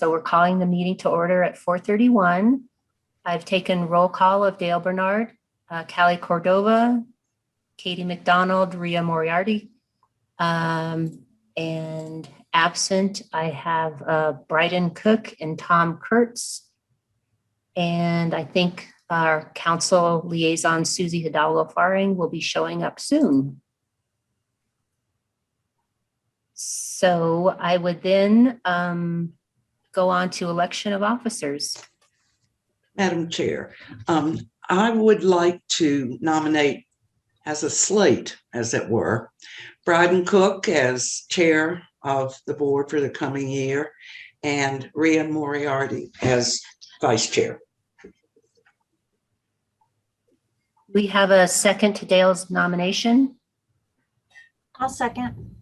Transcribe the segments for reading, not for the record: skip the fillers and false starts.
So we're calling the meeting to order at 4:31. I've taken roll call of Dale Bernard, Callie Cordova, Katie McDonald, Rhea Moriarty, and absent, I have Bryden Cook and Tom Kurtz. And I think our council liaison, Susie Hidalgo Faring, will be showing up soon. So I would then go on to election of officers. Madam Chair, I would like to nominate as a slate, as it were, Bryden Cook as chair of the board for the coming year and Rhea Moriarty as vice chair. We have a second to Dale's nomination. I'll second.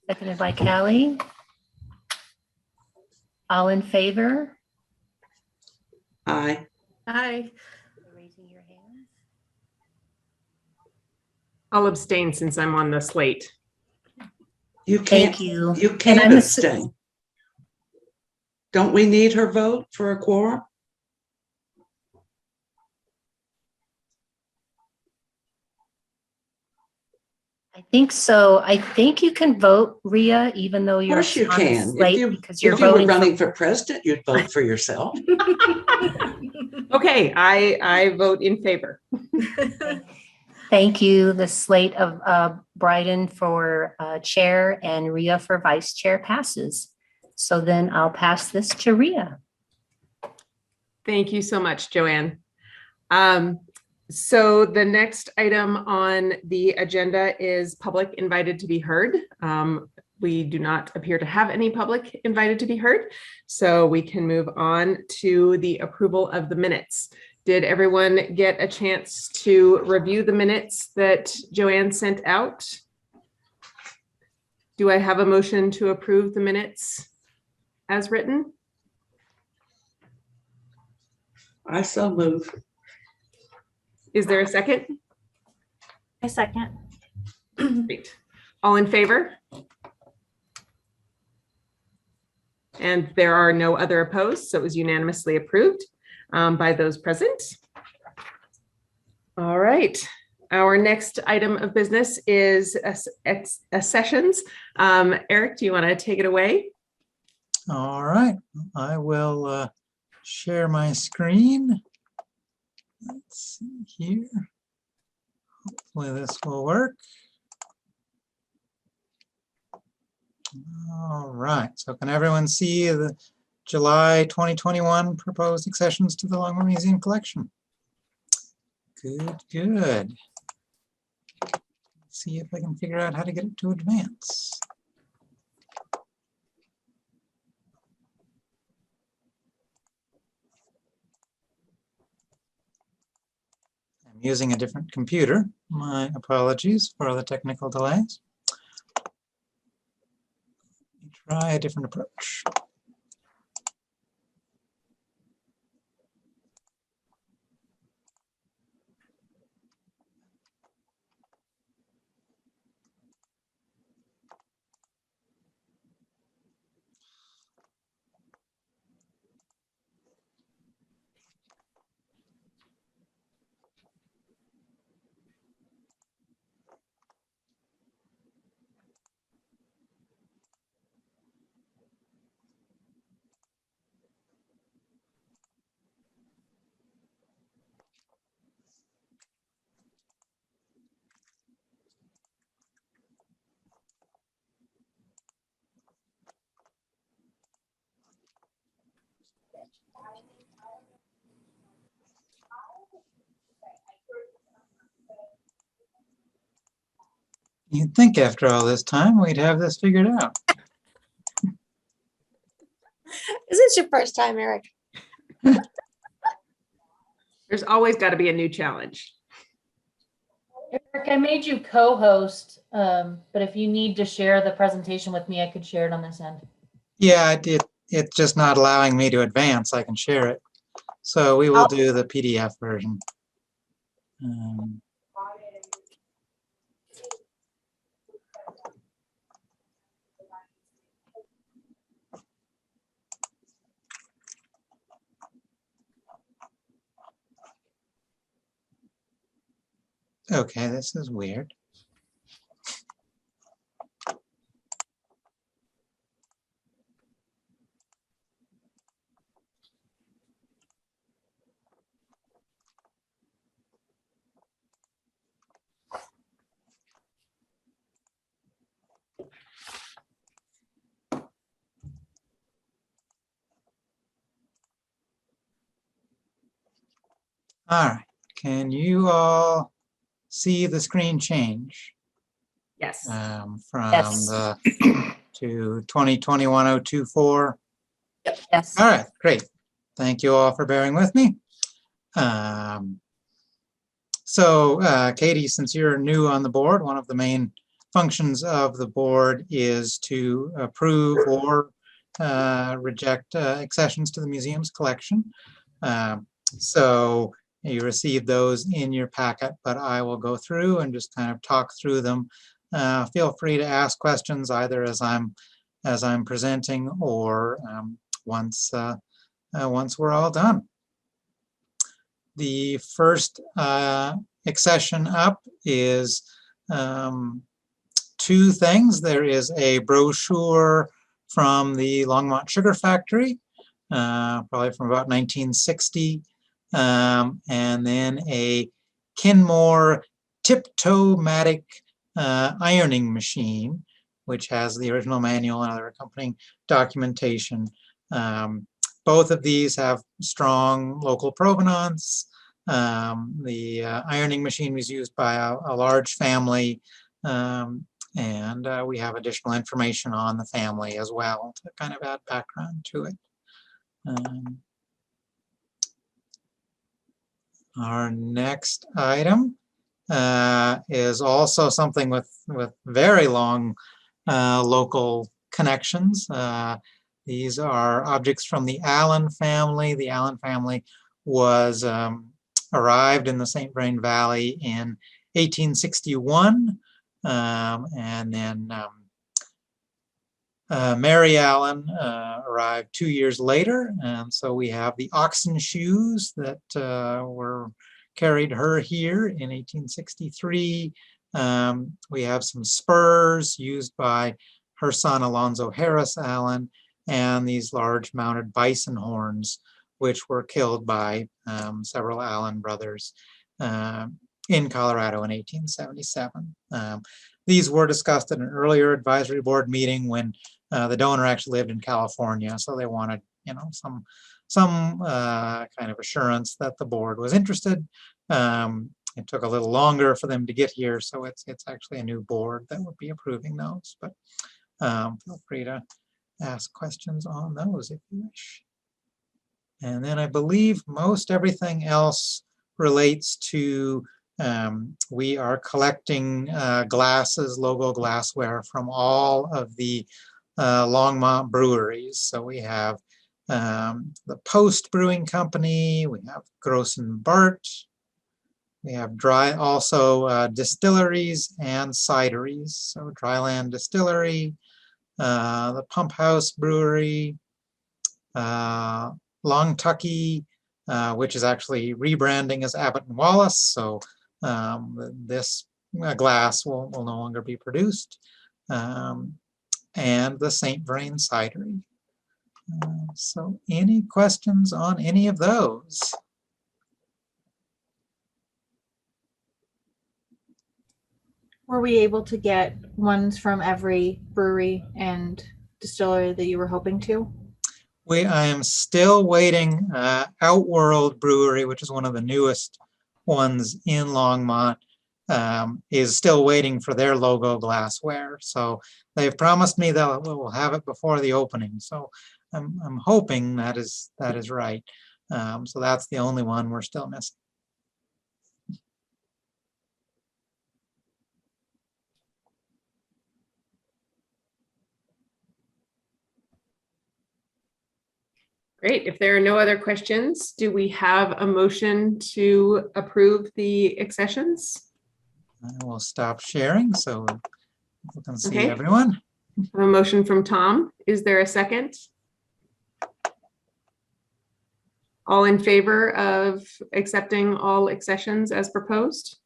Seconded by Callie. All in favor? Aye. Aye. Raising your hands. I'll abstain since I'm on the slate. You can't. Thank you. You And can't I'm abstain. Don't we need her vote for a quorum? I think so. I think you can vote, Rhea, even though Of you're course you on the can. slate, because you're If you were voting running for president, you'd vote for yourself. Okay, I vote in favor. Thank you. The slate of Bryden for chair and Rhea for vice chair passes. So then I'll pass this to Rhea. Thank you so much, Joanne. So the next item on the agenda is public invited to be heard. We do not appear to have any public invited to be heard, so we can move on to the approval of the minutes. Did everyone get a chance to review the minutes that Joanne sent out? Do I have a motion to approve the minutes as written? I so move. Is there a second? I second. Great. All in favor? And there are no other opposed, so it was unanimously approved by those present. All right. Our next item of business is accessions. Eric, do you want to take it away? All right, I will share my screen. Let's see here. Hopefully this will work. All right, so can everyone see the July 2021 proposed accessions to the Longmont Museum collection? Good, good. Let's see if I can figure out how to get it to advance. I'm using a different computer. My apologies for the technical delays. Let me try a different approach. You'd think after all this time we'd have this figured out. Is this your first time, Eric? There's always got to be a new challenge. Eric, I made you co-host, but if you need to share the presentation with me, I could share it on this end. Yeah, I did. It's just not allowing me to advance. I can share it. So we will do the PDF version. Okay, this is weird. All right, can you all see the screen change Yes. from Yes. the to 2021-024? Yes. All right, great. Thank you all for bearing with me. Katie, since you're new on the board, one of the main functions of the board is to approve or reject accessions to the museum's collection. So you received those in your packet, but I will go through and just kind of talk through them. Feel free to ask questions either as I'm presenting or once we're all done. The first accession up is two things. There is a brochure from the Longmont Sugar Factory, probably from about 1960, and then a Kenmore Tiptoe-matic ironing machine, which has the original manual and other accompanying documentation. Both of these have strong local provenance. The ironing machine was used by a large family, and we have additional information on the family as well to kind of add background to it. Our next item is also something with very long local connections. These are objects from the Allen family. The Allen family was arrived in the St. Vrain Valley in 1861, and then Mary Allen arrived 2 years later, and so we have the oxen shoes that were carried her here in 1863. We have some spurs used by her son Alonzo Harris Allen, and these large mounted bison horns, which were killed by several Allen brothers in Colorado in 1877. These were discussed at an earlier advisory board meeting when the donor actually lived in California, so they wanted, some kind of assurance that the board was interested. It took a little longer for them to get here, so it's actually a new board that would be approving those. But feel free to ask questions on those if you wish. And then I believe most everything else relates to we are collecting glasses, logo glassware from all of the Longmont breweries. So we have the Post Brewing Company, we have Gross and Bart, we have distilleries and cideries. So Dryland Distillery, the Pump House Brewery, Longtucky, which is actually rebranding as Abbott and Wallace. So this glass will no longer be produced. And the St. Vrain Cidery. So any questions on any of those? Were we able to get ones from every brewery and distillery that you were hoping to? I am still waiting. Outworld Brewery, which is one of the newest ones in Longmont, is still waiting for their logo glassware. So they've promised me that we'll have it before the opening. So I'm hoping that is right. So that's the only one we're still missing. Great. If there are no other questions, do we have a motion to approve the accessions? I will stop sharing so you can see Okay. everyone. A motion from Tom. Is there a second? All in favor of accepting all accessions as proposed?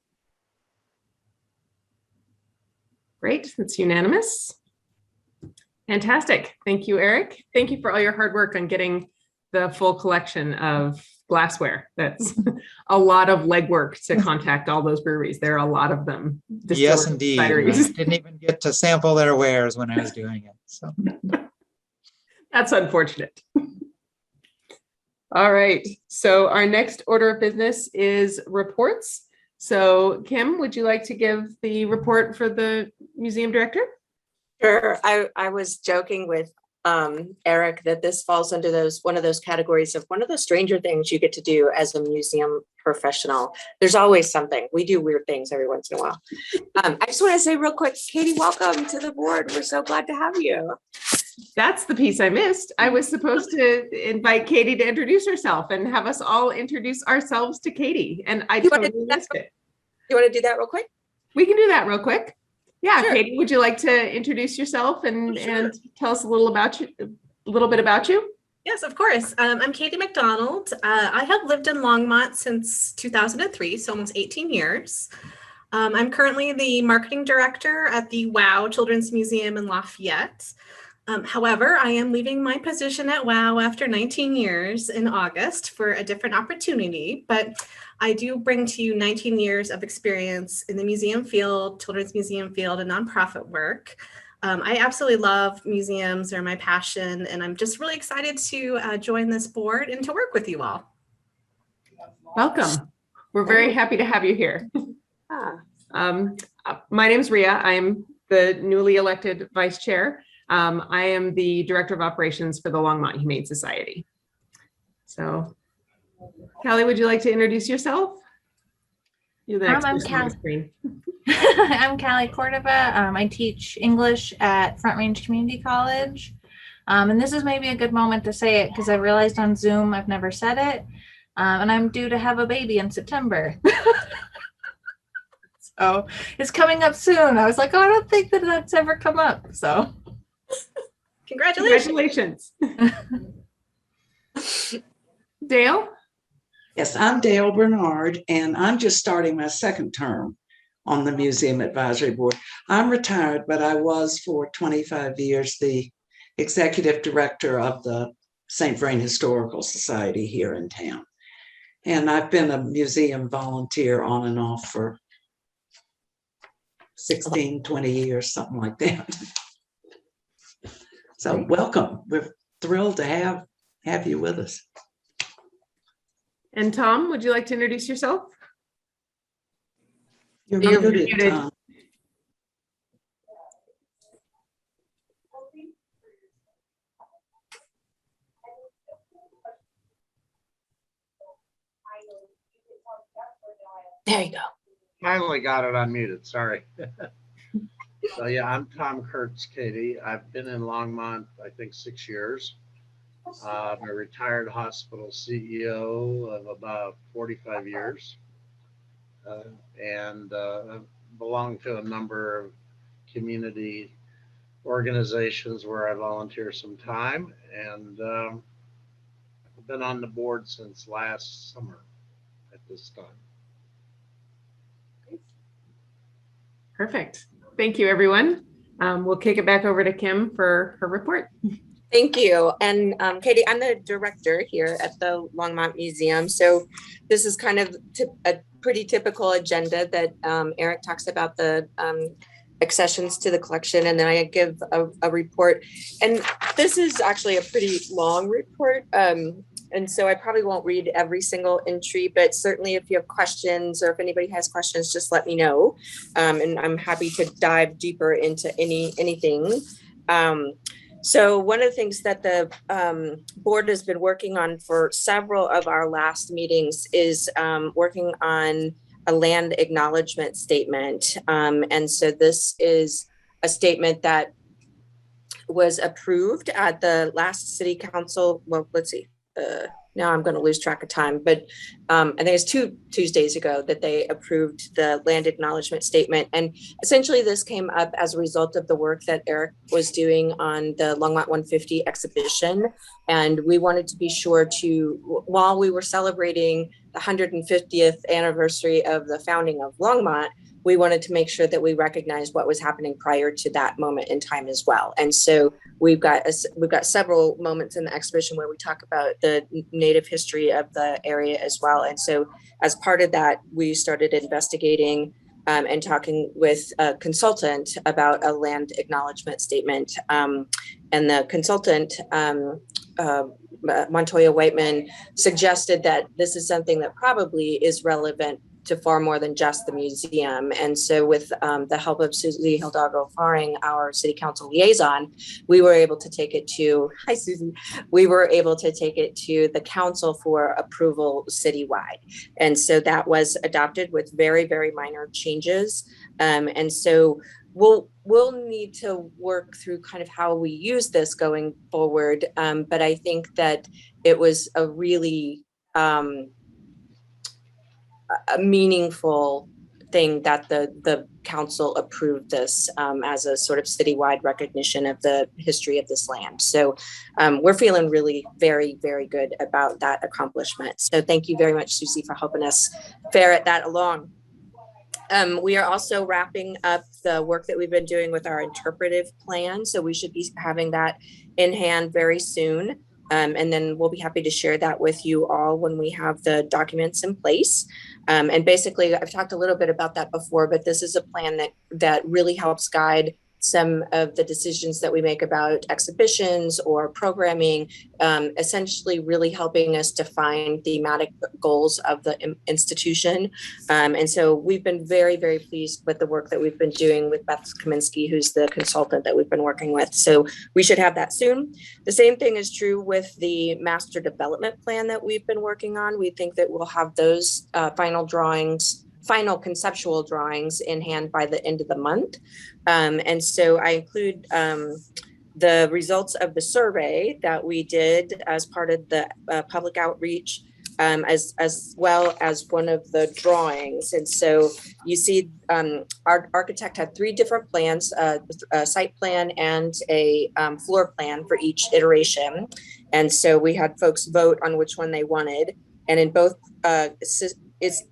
Great, that's unanimous. Fantastic. Thank you, Eric. Thank you for all your hard work on getting the full collection of glassware. That's a lot of legwork to contact all those breweries. There are a lot of them. Yes, Distillers, indeed. I cideries. didn't even get to sample their wares when I was doing it. So That's unfortunate. All right. So our next order of business is reports. So Kim, would you like to give the report for the museum director? Sure. I was joking with Eric that this falls under one of those categories of one of the stranger things you get to do as a museum professional. There's always something. We do weird things every once in a while. I just want to say real quick, Katie, welcome to the board. We're so glad to have you. That's the piece I missed. I was supposed to invite Katie to introduce herself and have us all introduce ourselves to Katie, and I totally missed it. You want to do that real quick? We can do that real quick. Yeah, Sure. Katie, would you like to introduce yourself and tell us a little bit about you? Yes, of course. I'm Katie McDonald. I have lived in Longmont since 2003, so almost 18 years. I'm currently the marketing director at the WOW Children's Museum in Lafayette. However, I am leaving my position at WOW after 19 years in August for a different opportunity, but I do bring to you 19 years of experience in the museum field, children's museum field, and nonprofit work. I absolutely love museums. They're my passion, and I'm just really excited to join this board and to work with you all. Welcome. We're very happy to have you here. My name is Ria. I'm the newly elected vice chair. I am the director of operations for the Longmont Humane Society. So, Callie, would you like to introduce yourself? You're the next person on the screen. I'm Callie Cordova. I teach English at Front Range Community College. And this is maybe a good moment to say it because I realized on Zoom I've never said it. And I'm due to have a baby in September. So it's coming up soon. I was like, oh, I don't think that that's ever come up. So Congratulations. Dale? Yes, I'm Dale Bernard, and I'm just starting my second term on the Museum Advisory Board. I'm retired, but I was for 25 years the executive director of the St. Vrain Historical Society here in town. And I've been a museum volunteer on and off for 16, 20 years, something like that. So welcome. We're thrilled to have you with us. And Tom, would you like to introduce yourself? You're You're muted, muted. Tom. There you go. Finally got it unmuted, sorry. So yeah, I'm Tom Kurtz, Katie. I've been in Longmont, I think 6 years. I'm a retired hospital CEO of about 45 years. And belong to a number of community organizations where I volunteer some time. And I've been on the board since last summer at this time. Perfect. Thank you, everyone. We'll kick it back over to Kim for her report. Thank you. And Katie, I'm the director here at the Longmont Museum. So this is kind of a pretty typical agenda that Eric talks about the accessions to the collection, and then I give a report. And this is actually a pretty long report. And so I probably won't read every single entry, but certainly if you have questions or if anybody has questions, just let me know. And I'm happy to dive deeper into anything. So one of the things that the board has been working on for several of our last meetings is working on a land acknowledgement statement. And so this is a statement that was approved at the last city council. Well, let's see. Now I'm going to lose track of time, but I think it's 2 Tuesdays ago that they approved the land acknowledgement statement. And essentially this came up as a result of the work that Eric was doing on the Longmont 150 exhibition. And we wanted to be sure to, while we were celebrating the 150th anniversary of the founding of Longmont, we wanted to make sure that we recognized what was happening prior to that moment in time as well. And so we've got several moments in the exhibition where we talk about the native history of the area as well. And so as part of that, we started investigating and talking with a consultant about a land acknowledgement statement. And the consultant, Montoya Whiteman, suggested that this is something that probably is relevant to far more than just the museum. And so with the help of Susie Hidalgo-Faring, our city council liaison, we were able to take it to, hi Susie, we were able to take it to the council for approval citywide. And so that was adopted with very, very minor changes. And so we'll need to work through kind of how we use this going forward. But I think that it was a really, a meaningful thing that the council approved this as a sort of citywide recognition of the history of this land. So we're feeling really very, very good about that accomplishment. So thank you very much, Susie, for helping us ferret that along. We are also wrapping up the work that we've been doing with our interpretive plan. So we should be having that in hand very soon. And then we'll be happy to share that with you all when we have the documents in place. And basically, I've talked a little bit about that before, but this is a plan that really helps guide some of the decisions that we make about exhibitions or programming, essentially really helping us define thematic goals of the institution. And so we've been very, very pleased with the work that we've been doing with Beth Kaminsky, who's the consultant that we've been working with. So we should have that soon. The same thing is true with the master development plan that we've been working on. We think that we'll have those final conceptual drawings in hand by the end of the month. And so I include the results of the survey that we did as part of the public outreach, as well as one of the drawings. And so you see our architect had 3 different plans, a site plan and a floor plan for each iteration. And so we had folks vote on which one they wanted. And in both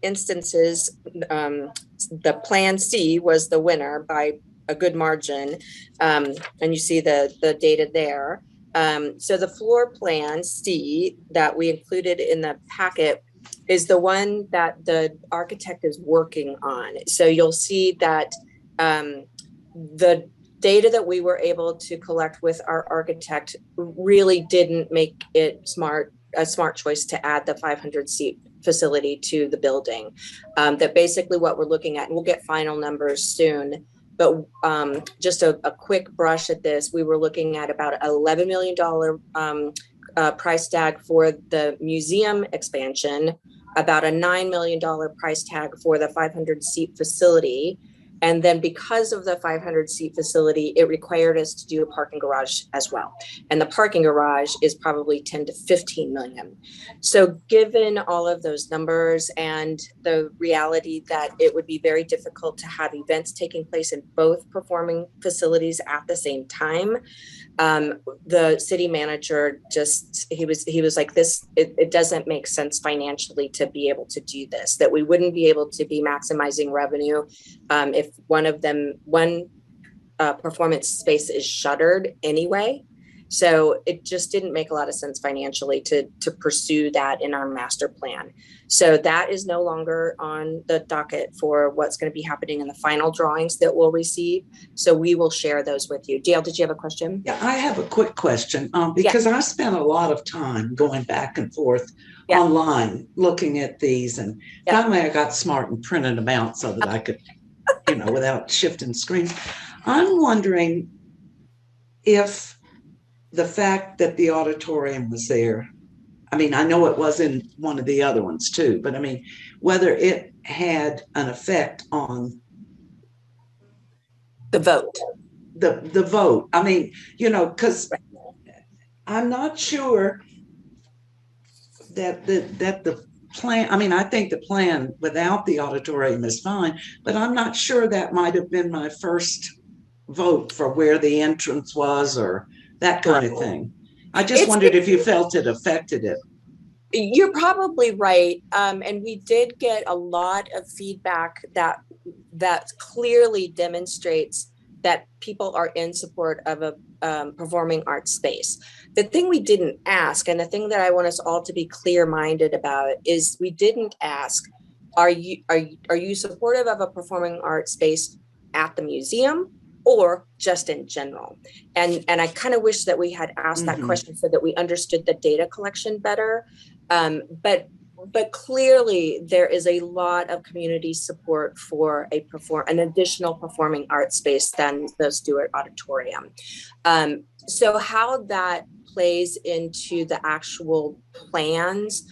instances, the plan C was the winner by a good margin. And you see the data there. So the floor plan C that we included in the packet is the one that the architect is working on. So you'll see that the data that we were able to collect with our architect really didn't make it a smart choice to add the 500-seat facility to the building. That basically what we're looking at, and we'll get final numbers soon, but just a quick brush at this, we were looking at about $11 million price tag for the museum expansion, about a $9 million price tag for the 500-seat facility. And then because of the 500-seat facility, it required us to do a parking garage as well. And the parking garage is probably 10 to 15 million. So given all of those numbers and the reality that it would be very difficult to have events taking place in both performing facilities at the same time, the city manager he was like, it doesn't make sense financially to be able to do this, that we wouldn't be able to be maximizing revenue if one performance space is shuttered anyway. So it just didn't make a lot of sense financially to pursue that in our master plan. So that is no longer on the docket for what's going to be happening in the final drawings that we'll receive. So we will share those with you. Dale, did you have a question? Yeah, I have a quick question because I spent a lot of time going back and forth online looking at these, and finally I got smart and printed them out so that I could, without shifting screens. I'm wondering if the fact that the auditorium was there, I mean, I know it was in one of the other ones too, but I mean, whether it had an effect on the vote. The vote. I mean, because I'm not sure that the plan, I mean, I think the plan without the auditorium is fine, but I'm not sure that might have been my first vote for where the entrance was or that kind of thing. I just wondered if you felt it affected it. You're probably right. And we did get a lot of feedback that that clearly demonstrates that people are in support of a performing arts space. The thing we didn't ask, and the thing that I want us all to be clear-minded about, is we didn't ask, are you supportive of a performing arts space at the museum or just in general? And I kind of wish that we had asked that question so that we understood the data collection better. But clearly there is a lot of community support for an additional performing arts space than the Stewart Auditorium. So how that plays into the actual plans,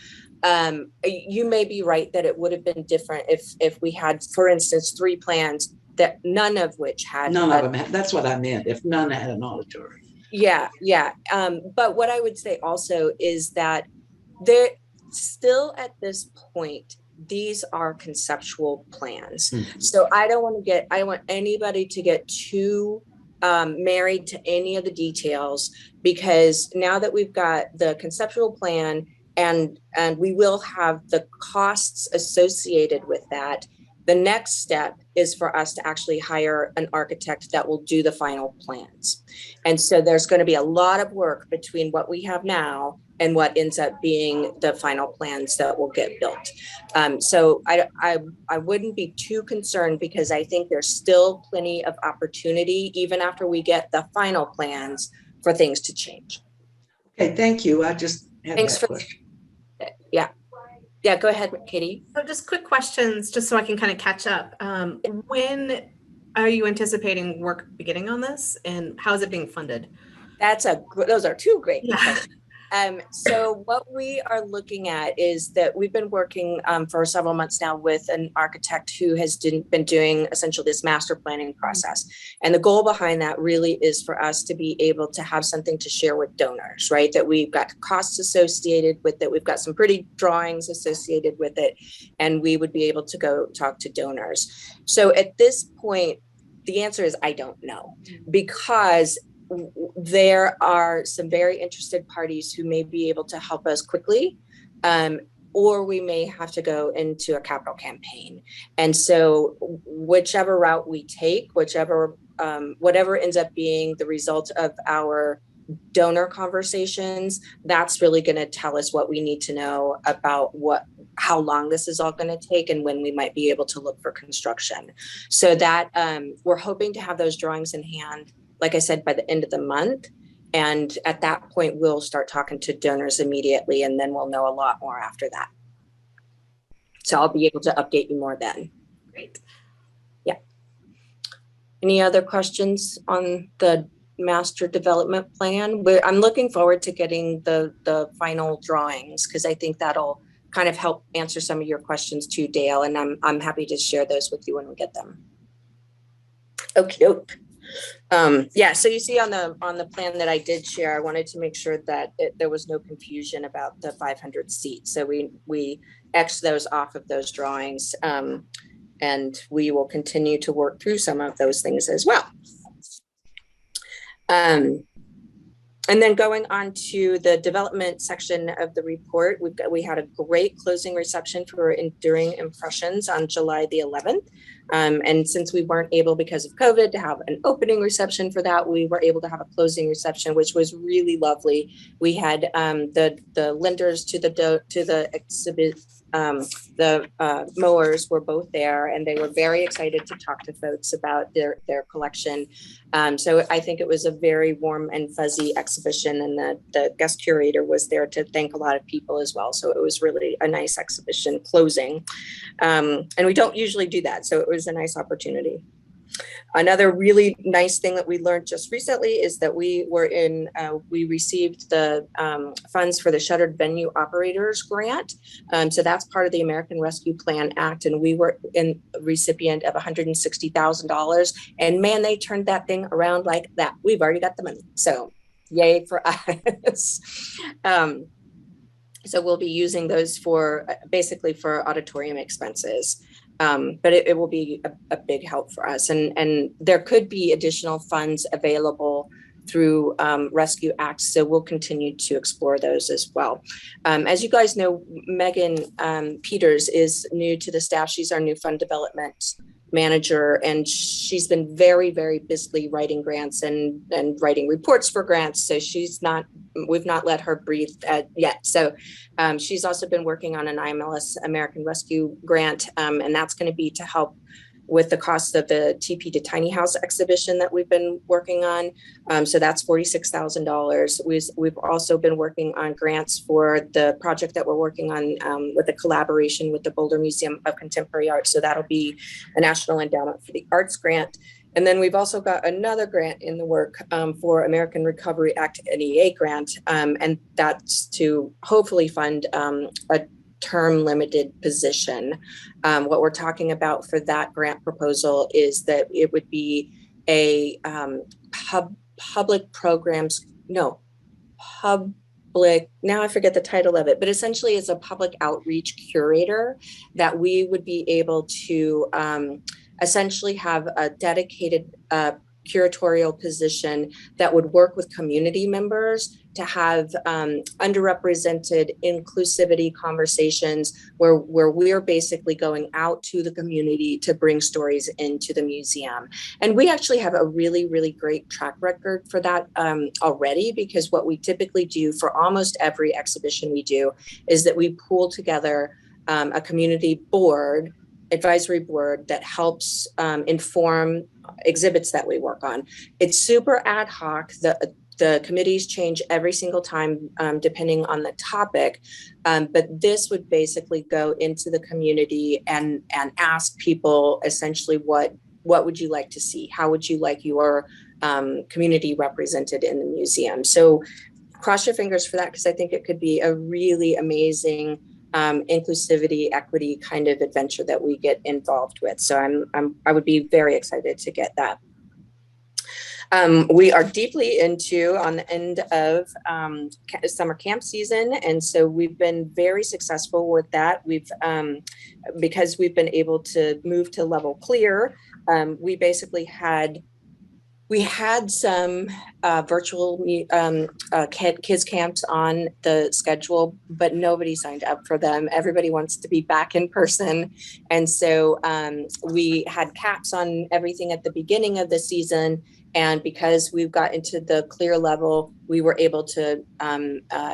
you may be right that it would have been different if we had, for instance, 3 plans that none of which had. None of them had, that's what I meant, if none had an auditorium. Yeah. But what I would say also is that there still at this point, these are conceptual plans. So I don't want anybody to get too married to any of the details, because now that we've got the conceptual plan and we will have the costs associated with that, the next step is for us to actually hire an architect that will do the final plans. And so there's going to be a lot of work between what we have now and what ends up being the final plans that will get built. So I wouldn't be too concerned, because I think there's still plenty of opportunity, even after we get the final plans, for things to change. Okay, thank you. I just had Thanks that for question. Yeah, go ahead, Katie. So just quick questions, just so I can kind of catch up. When are you anticipating work beginning on this, and how is it being funded? Those are 2 great Yeah. questions. So what we are looking at is that we've been working for several months now with an architect who has been doing essentially this master planning process. And the goal behind that really is for us to be able to have something to share with donors, right? That we've got costs associated with it. We've got some pretty drawings associated with it, and we would be able to go talk to donors. So at this point, the answer is I don't know, because there are some very interested parties who may be able to help us quickly, or we may have to go into a capital campaign. And so whichever route we take, whatever ends up being the result of our donor conversations, that's really going to tell us what we need to know about how long this is all going to take and when we might be able to look for construction. So that we're hoping to have those drawings in hand, like I said, by the end of the month. And at that point, we'll start talking to donors immediately, and then we'll know a lot more after that. So I'll be able to update you more then. Great. Yeah. Any other questions on the master development plan? I'm looking forward to getting the final drawings, because I think that'll kind of help answer some of your questions too, Dale. And I'm happy to share those with you when we get them. Okay. So you see on the plan that I did share, I wanted to make sure that there was no confusion about the 500 seats. So we X'd those off of those drawings, and we will continue to work through some of those things as well. And then going on to the development section of the report, we had a great closing reception for Enduring Impressions on July the 11th. And since we weren't able, because of COVID, to have an opening reception for that, we were able to have a closing reception, which was really lovely. We had the lenders to the exhibit, the mowers were both there, and they were very excited to talk to folks about their collection. So I think it was a very warm and fuzzy exhibition, and the guest curator was there to thank a lot of people as well. So it was really a nice exhibition closing. And we don't usually do that, so it was a nice opportunity. Another really nice thing that we learned just recently is that we received the funds for the Shuttered Venue Operators Grant. So that's part of the American Rescue Plan Act, and we were in recipient of $160,000. And man, they turned that thing around like that. We've already got the money, so yay for us. So we'll be using those for basically for auditorium expenses. But it will be a big help for us. And there could be additional funds available through Rescue Acts. So we'll continue to explore those as well. As you guys know, Megan Peters is new to the staff. She's our new fund development manager, and she's been very, very busily writing grants and writing reports for grants. So we've not let her breathe yet. So she's also been working on an IMLS American Rescue grant, and that's going to be to help with the cost of the TP to Tiny House exhibition that we've been working on. So that's $46,000. We've also been working on grants for the project that we're working on with a collaboration with the Boulder Museum of Contemporary Art. So that'll be a National Endowment for the Arts grant. And then we've also got another grant in the work for American Recovery Act NEA grant, and that's to hopefully fund a term limited position. What we're talking about for that grant proposal is that it would be a public, now I forget the title of it, but essentially it's a public outreach curator that we would be able to essentially have a dedicated curatorial position that would work with community members to have underrepresented inclusivity conversations where we're basically going out to the community to bring stories into the museum. And we actually have a really, really great track record for that already, because what we typically do for almost every exhibition we do is that we pool together a community board, advisory board that helps inform exhibits that we work on. It's super ad hoc. The committees change every single time depending on the topic, but this would basically go into the community and ask people essentially what would you like to see? How would you like your community represented in the museum? So cross your fingers for that, because I think it could be a really amazing inclusivity, equity kind of adventure that we get involved with. So I would be very excited to get that. We are deeply into on the end of summer camp season. And so we've been very successful with that. We've, because we've been able to move to level clear, we basically had some virtual kids camps on the schedule, but nobody signed up for them. Everybody wants to be back in person. And so we had caps on everything at the beginning of the season. And because we've got into the clear level, we were able to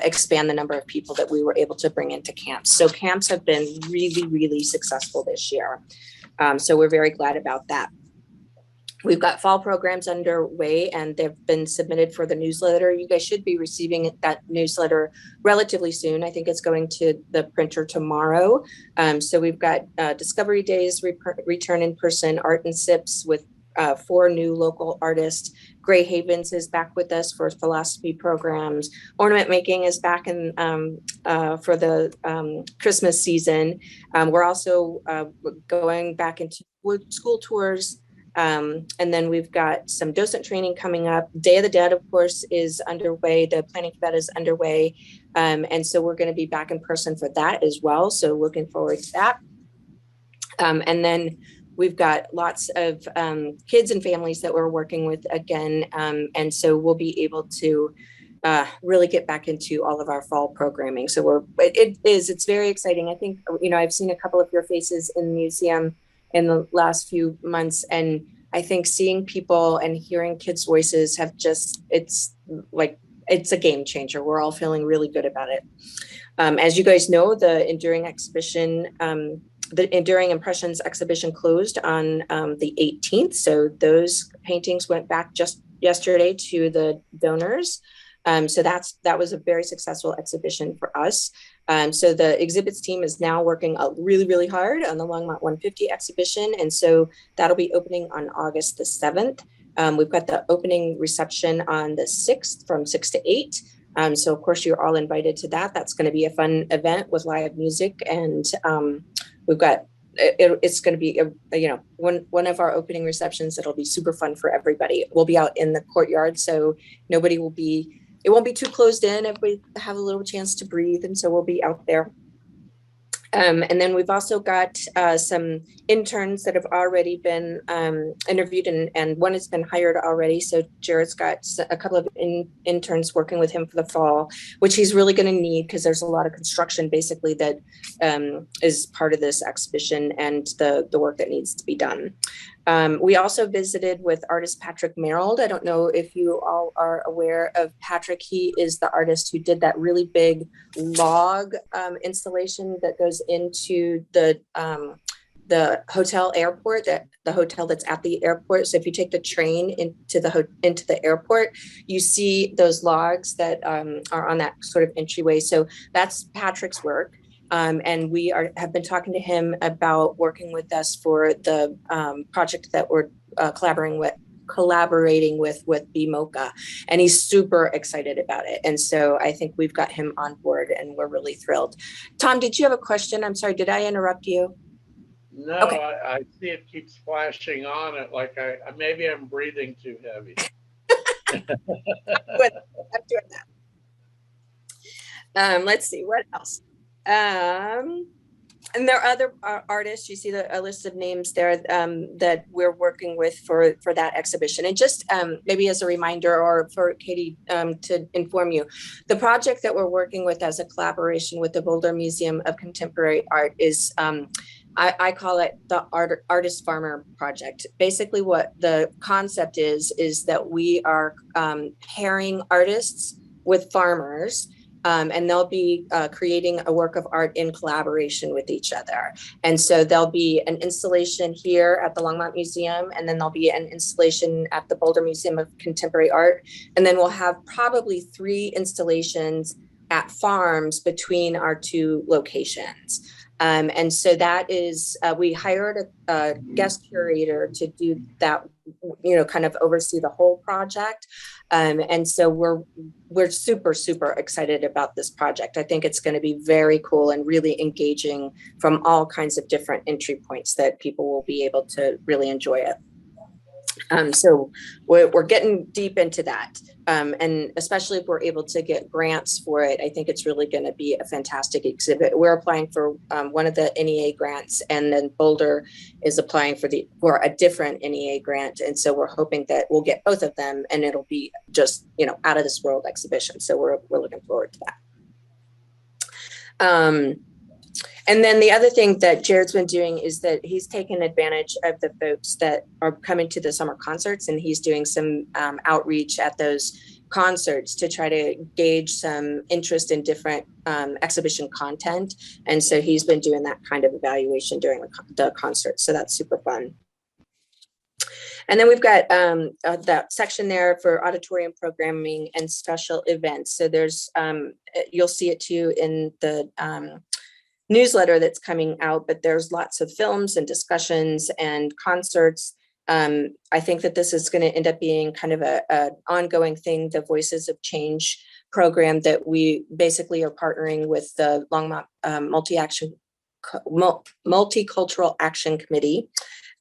expand the number of people that we were able to bring into camps. So camps have been really, really successful this year. So we're very glad about that. We've got fall programs underway and they've been submitted for the newsletter. You guys should be receiving that newsletter relatively soon. I think it's going to the printer tomorrow. So we've got Discovery Days, Return in Person, Art and Sips with 4 new local artists. Gray Havens is back with us for philosophy programs. Ornament making is back in for the Christmas season. We're also going back into school tours. And then we've got some docent training coming up. Day of the Dead, of course, is underway. The planning for that is underway. And so we're going to be back in person for that as well. So looking forward to that. And then we've got lots of kids and families that we're working with again. And so we'll be able to really get back into all of our fall programming. So it's very exciting. I think, I've seen a couple of your faces in the museum in the last few months. And I think seeing people and hearing kids' voices it's a game changer. We're all feeling really good about it. As you guys know, the Enduring Impressions exhibition closed on the 18th. So those paintings went back just yesterday to the donors. So that was a very successful exhibition for us. So the exhibits team is now working really, really hard on the Longmont 150 exhibition. And so that'll be opening on August the 7th. We've got the opening reception on the 6th from 6 to 8. So of course you're all invited to that. That's going to be a fun event with live music. And we've got, it's going to be, one of our opening receptions that'll be super fun for everybody. We'll be out in the courtyard. So it won't be too closed in. Everybody have a little chance to breathe. And so we'll be out there. And then we've also got some interns that have already been interviewed, and one has been hired already. So Jared's got a couple of interns working with him for the fall, which he's really going to need because there's a lot of construction basically that is part of this exhibition and the work that needs to be done. We also visited with artist Patrick Merrill. I don't know if you all are aware of Patrick. He is the artist who did that really big log installation that goes into the hotel airport, the hotel that's at the airport. So if you take the train into the airport, you see those logs that are on that sort of entryway. So that's Patrick's work. And we have been talking to him about working with us for the project that we're collaborating with BMocha, and he's super excited about it. And so I think we've got him on board, and we're really thrilled. Tom, did you have a question? I'm sorry, did I interrupt you? No, Okay. I see it keeps flashing on it like maybe I'm breathing too heavy. Good. I'm doing that. Let's see what else. And there are other artists. You see a list of names there that we're working with for that exhibition. And just maybe as a reminder, or for Katie to inform you, the project that we're working with as a collaboration with the Boulder Museum of Contemporary Art is, I call it the Artist Farmer Project. Basically what the concept is that we are pairing artists with farmers, and they'll be creating a work of art in collaboration with each other. And so there'll be an installation here at the Longmont Museum, and then there'll be an installation at the Boulder Museum of Contemporary Art. And then we'll have probably 3 installations at farms between our 2 locations. And so that is, we hired a guest curator to do that, kind of oversee the whole project. And so we're super, super excited about this project. I think it's going to be very cool and really engaging from all kinds of different entry points that people will be able to really enjoy it. So we're getting deep into that. And especially if we're able to get grants for it, I think it's really going to be a fantastic exhibit. We're applying for one of the NEA grants, and then Boulder is applying for a different NEA grant. And so we're hoping that we'll get both of them, and it'll be just, out of this world exhibition. So we're looking forward to that. And then the other thing that Jared's been doing is that he's taken advantage of the folks that are coming to the summer concerts, and he's doing some outreach at those concerts to try to gauge some interest in different exhibition content. And so he's been doing that kind of evaluation during the concert. So that's super fun. And then we've got that section there for auditorium programming and special events. So there's, you'll see it too in the newsletter that's coming out, but there's lots of films and discussions and concerts. I think that this is going to end up being kind of an ongoing thing, the Voices of Change program that we basically are partnering with the Longmont Multicultural Action Committee.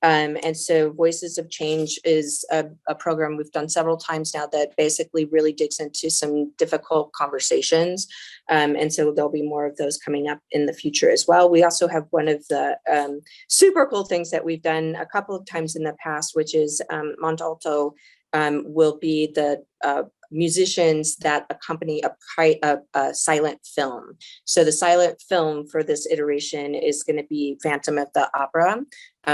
And so Voices of Change is a program we've done several times now that basically really digs into some difficult conversations. And so there'll be more of those coming up in the future as well. We also have one of the super cool things that we've done a couple of times in the past, which is Montalto will be the musicians that accompany a silent film. So the silent film for this iteration is going to be Phantom of the Opera.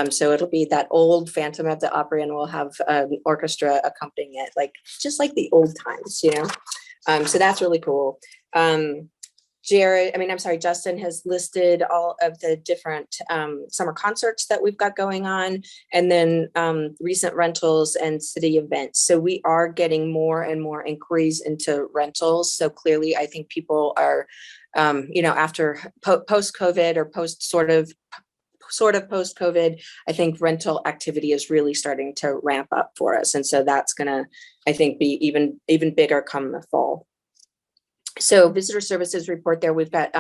So it'll be that old Phantom of the Opera, and we'll have an orchestra accompanying it, just like the old times, So that's really cool. Justin has listed all of the different summer concerts that we've got going on, and then recent rentals and city events. So we are getting more and more inquiries into rentals. So clearly, I think people are, after post-COVID or sort of post-COVID, I think rental activity is really starting to ramp up for us. And so that's going to, I think, be even bigger come the fall. So visitor services report there, we've got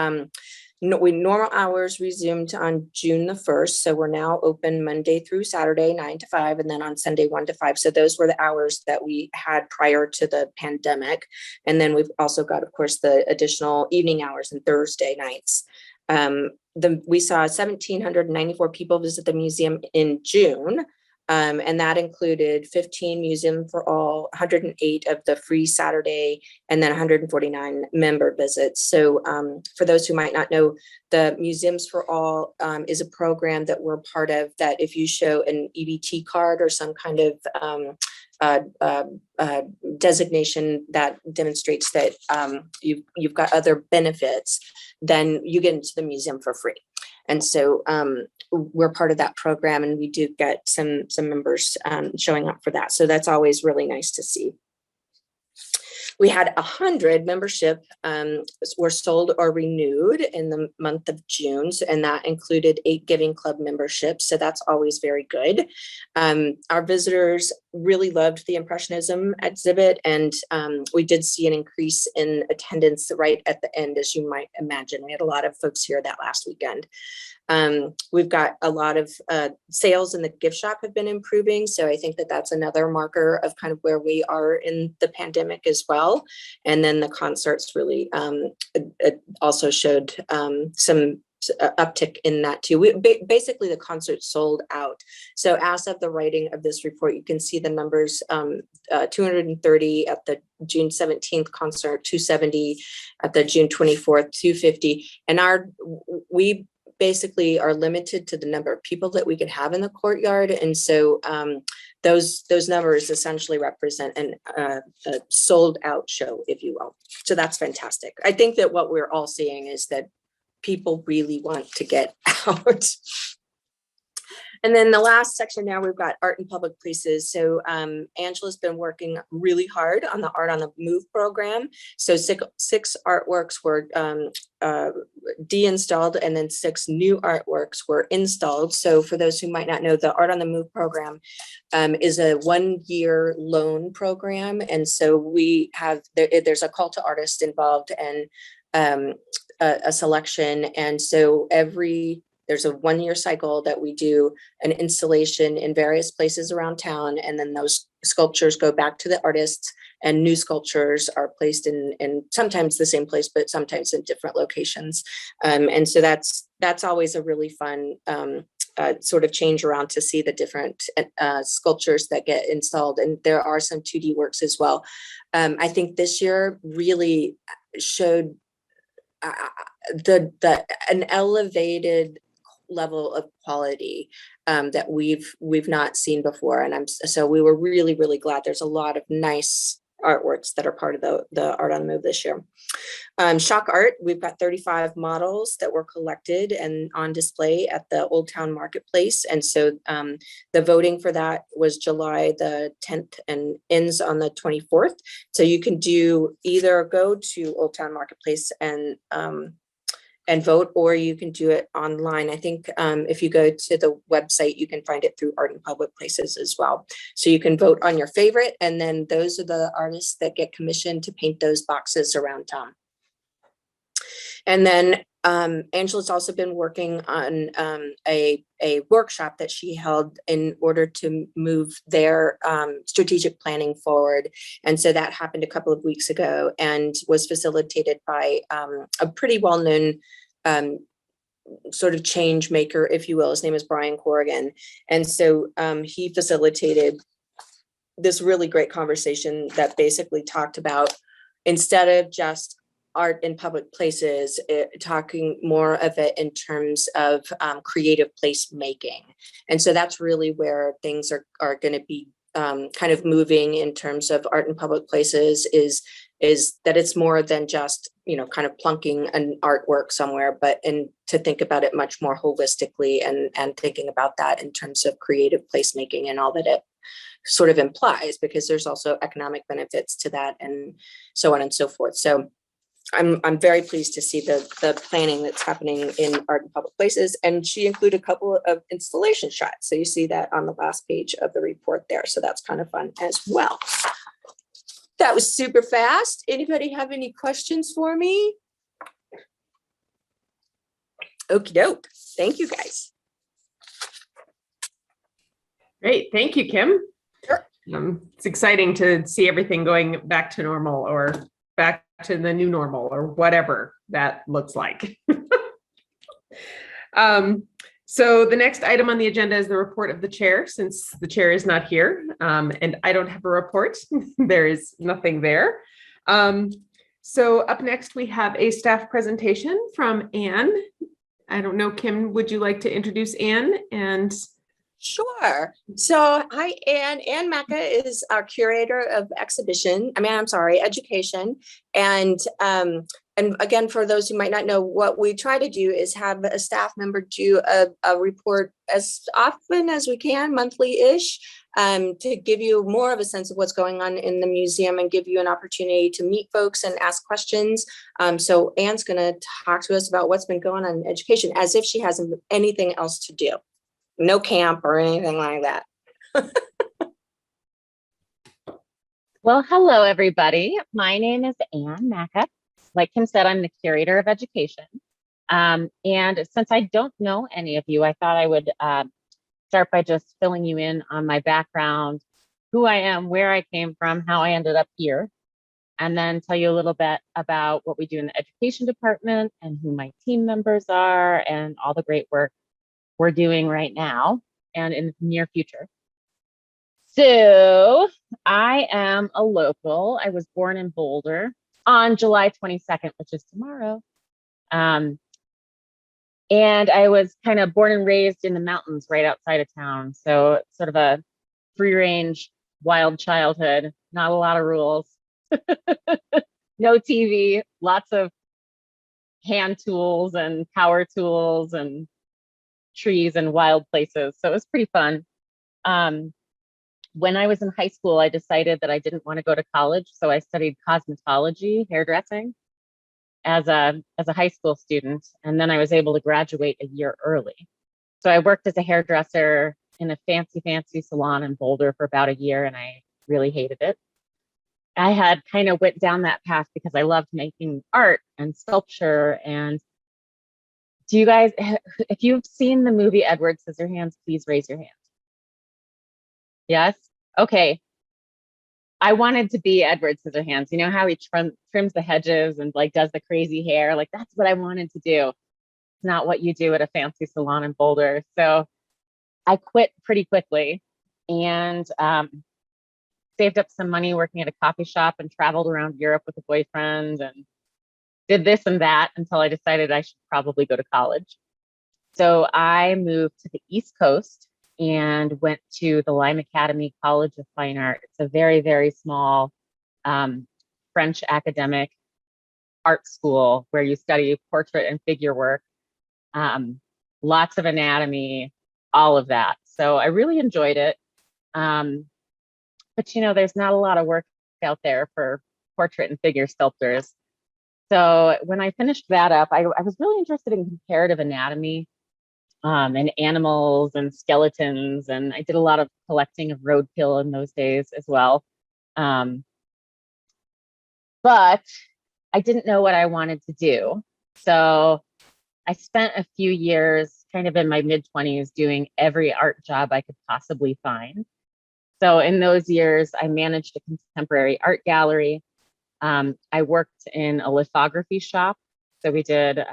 normal hours resumed on June the 1st. So we're now open Monday through Saturday, 9 to 5, and then on Sunday, 1 to 5. So those were the hours that we had prior to the pandemic. And then we've also got, of course, the additional evening hours and Thursday nights. We saw 1,794 people visit the museum in June. And that included 15 Museum for All, 108 of the free Saturday, and then 149 member visits. So for those who might not know, the Museums for All is a program that we're part of, that if you show an EBT card or some kind of designation that demonstrates that you've got other benefits, then you get into the museum for free. And so we're part of that program, and we do get some members showing up for that. So that's always really nice to see. We had 100 membership were sold or renewed in the month of June, and that included 8 Giving Club memberships. So that's always very good. Our visitors really loved the Impressionism exhibit, and we did see an increase in attendance right at the end, as you might imagine. We had a lot of folks here that last weekend. We've got a lot of sales in the gift shop have been improving. So I think that that's another marker of kind of where we are in the pandemic as well. And then the concerts really also showed some uptick in that too. Basically the concert sold out. So as of the writing of this report, you can see the numbers, 230 at the June 17th concert, 270 at the June 24th, 250. And we basically are limited to the number of people that we can have in the courtyard. And so those numbers essentially represent a sold out show, if you will. So that's fantastic. I think that what we're all seeing is that people really want to get out. And then the last section now, we've got art in public places. So Angela's been working really hard on the Art on the Move program. So six artworks were de-installed, and then 6 new artworks were installed. So for those who might not know, the Art on the Move program is a 1-year loan program. And so we have, there's a call to artists involved, and a selection. And so there's a 1-year cycle that we do an installation in various places around town. And then those sculptures go back to the artists, and new sculptures are placed in sometimes the same place, but sometimes in different locations. And so that's always a really fun sort of change around to see the different sculptures that get installed. And there are some 2D works as well. I think this year really showed an elevated level of quality that we've not seen before. And so we were really, really glad. There's a lot of nice artworks that are part of the Art on the Move this year. Shock art, we've got 35 models that were collected and on display at the Old Town Marketplace. And so the voting for that was July the 10th and ends on the 24th. So you can either go to Old Town Marketplace and vote, or you can do it online. I think if you go to the website, you can find it through Art in Public Places as well. So you can vote on your favorite, and then those are the artists that get commissioned to paint those boxes around town. And then Angela's also been working on a workshop that she held in order to move their strategic planning forward. And so that happened a couple of weeks ago and was facilitated by a pretty well-known sort of change maker, if you will. His name is Brian Corrigan. And so he facilitated this really great conversation that basically talked about, instead of just art in public places, talking more of it in terms of creative place making. And so that's really where things are going to be kind of moving in terms of art in public places, is that it's more than just, kind of plunking an artwork somewhere, but to think about it much more holistically, and thinking about that in terms of creative placemaking and all that it sort of implies, because there's also economic benefits to that, and so on and so forth. So I'm very pleased to see the planning that's happening in art in public places. And she included a couple of installation shots. So you see that on the last page of the report there. So that's kind of fun as well. That was super fast. Anybody have any questions for me? Okie doke. Thank you, guys. Great. Thank you, Kim. Sure. It's exciting to see everything going back to normal, or back to the new normal, or whatever that looks like. So the next item on the agenda is the report of the chair, since the chair is not here, and I don't have a report. There is nothing there. So up next, we have a staff presentation from Anne. I don't know, Kim, would you like to introduce Anne? And Sure. So hi, Anne. Anne Macca is our curator of education. And again, for those who might not know, what we try to do is have a staff member do a report as often as we can, monthly-ish, to give you more of a sense of what's going on in the museum and give you an opportunity to meet folks and ask questions. So Anne's going to talk to us about what's been going on in education as if she hasn't anything else to do. No camp or anything like that. Well, hello, everybody. My name is Anne Macca. Like Kim said, I'm the curator of education. And since I don't know any of you, I thought I would start by just filling you in on my background, who I am, where I came from, how I ended up here, and then tell you a little bit about what we do in the education department and who my team members are and all the great work we're doing right now and in the near future. So I am a local. I was born in Boulder on July 22nd, which is tomorrow. And I was kind of born and raised in the mountains right outside of town. So it's sort of a free range, wild childhood, not a lot of rules, no TV, lots of hand tools and power tools and trees and wild places. So it was pretty fun. When I was in high school, I decided that I didn't want to go to college. So I studied cosmetology, hairdressing as a high school student. And then I was able to graduate a year early. So I worked as a hairdresser in a fancy salon in Boulder for about a year, and I really hated it. I had kind of went down that path because I loved making art and sculpture. And do you guys, if you've seen the movie Edward Scissorhands, please raise your hand. Yes? Okay. I wanted to be Edward Scissorhands. You know how he trims the hedges and like does the crazy hair? Like that's what I wanted to do. It's not what you do at a fancy salon in Boulder. So I quit pretty quickly and saved up some money working at a coffee shop and traveled around Europe with a boyfriend and did this and that until I decided I should probably go to college. So I moved to the East Coast and went to the Lime Academy College of Fine Art. It's a very, very small French academic art school where you study portrait and figure work, lots of anatomy, all of that. So I really enjoyed it. But you know, there's not a lot of work out there for portrait and figure sculptors. So when I finished that up, I was really interested in comparative anatomy and animals and skeletons. And I did a lot of collecting of roadkill in those days as well. But I didn't know what I wanted to do. So I spent a few years kind of in my mid-20s doing every art job I could possibly find. So in those years, I managed a contemporary art gallery. I worked in a lithography shop. So we did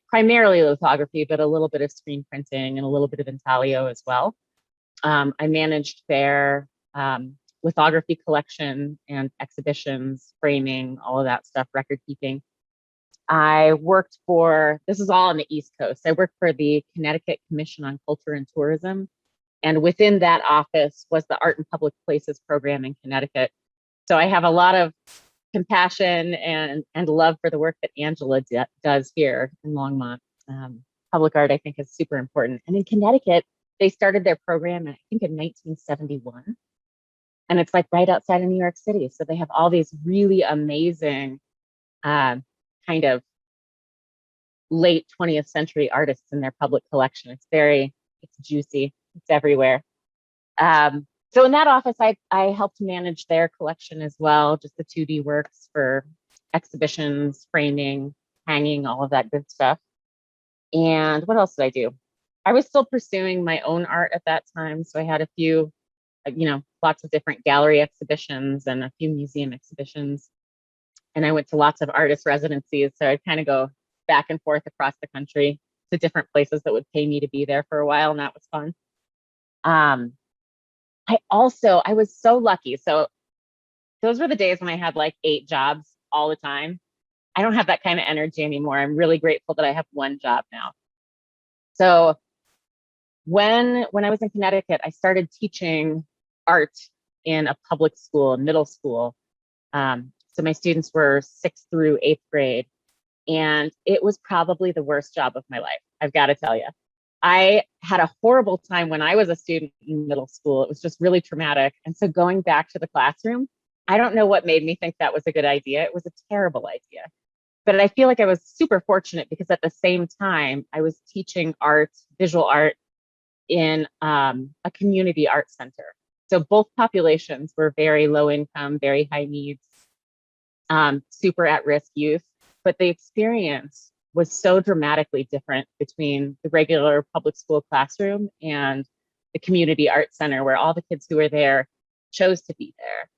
primarily lithography, but a little bit of screen printing and a little bit of intaglio as well. I managed their lithography collection and exhibitions, framing, all of that stuff, record keeping. I worked for, this is all on the East Coast. I worked for the Connecticut Commission on Culture and Tourism. And within that office was the Art in Public Places program in Connecticut. So I have a lot of compassion and love for the work that Angela does here in Longmont. Public art, I think, is super important. And in Connecticut, they started their program, I think, in 1971. And it's like right outside of New York City. So they have all these really amazing kind of late 20th century artists in their public collection. It's juicy. It's everywhere. So in that office, I helped manage their collection as well, just the 2D works for exhibitions, framing, hanging, all of that good stuff. And what else did I do? I was still pursuing my own art at that time. So I had a few, lots of different gallery exhibitions and a few museum exhibitions. And I went to lots of artist residencies. So I'd kind of go back and forth across the country to different places that would pay me to be there for a while, and that was fun. I was so lucky. So those were the days when I had like 8 jobs all the time. I don't have that kind of energy anymore. I'm really grateful that I have one job now. So when I was in Connecticut, I started teaching art in a public school, middle school. So my students were 6th through 8th grade, and it was probably the worst job of my life. I've got to tell you, I had a horrible time when I was a student in middle school. It was just really traumatic. And so going back to the classroom, I don't know what made me think that was a good idea. It was a terrible idea. But I feel like I was super fortunate because at the same time, I was teaching art, visual art in a community art center. So both populations were very low income, very high needs, super at-risk youth. But the experience was so dramatically different between the regular public school classroom and the community art center, where all the kids who were there chose to be there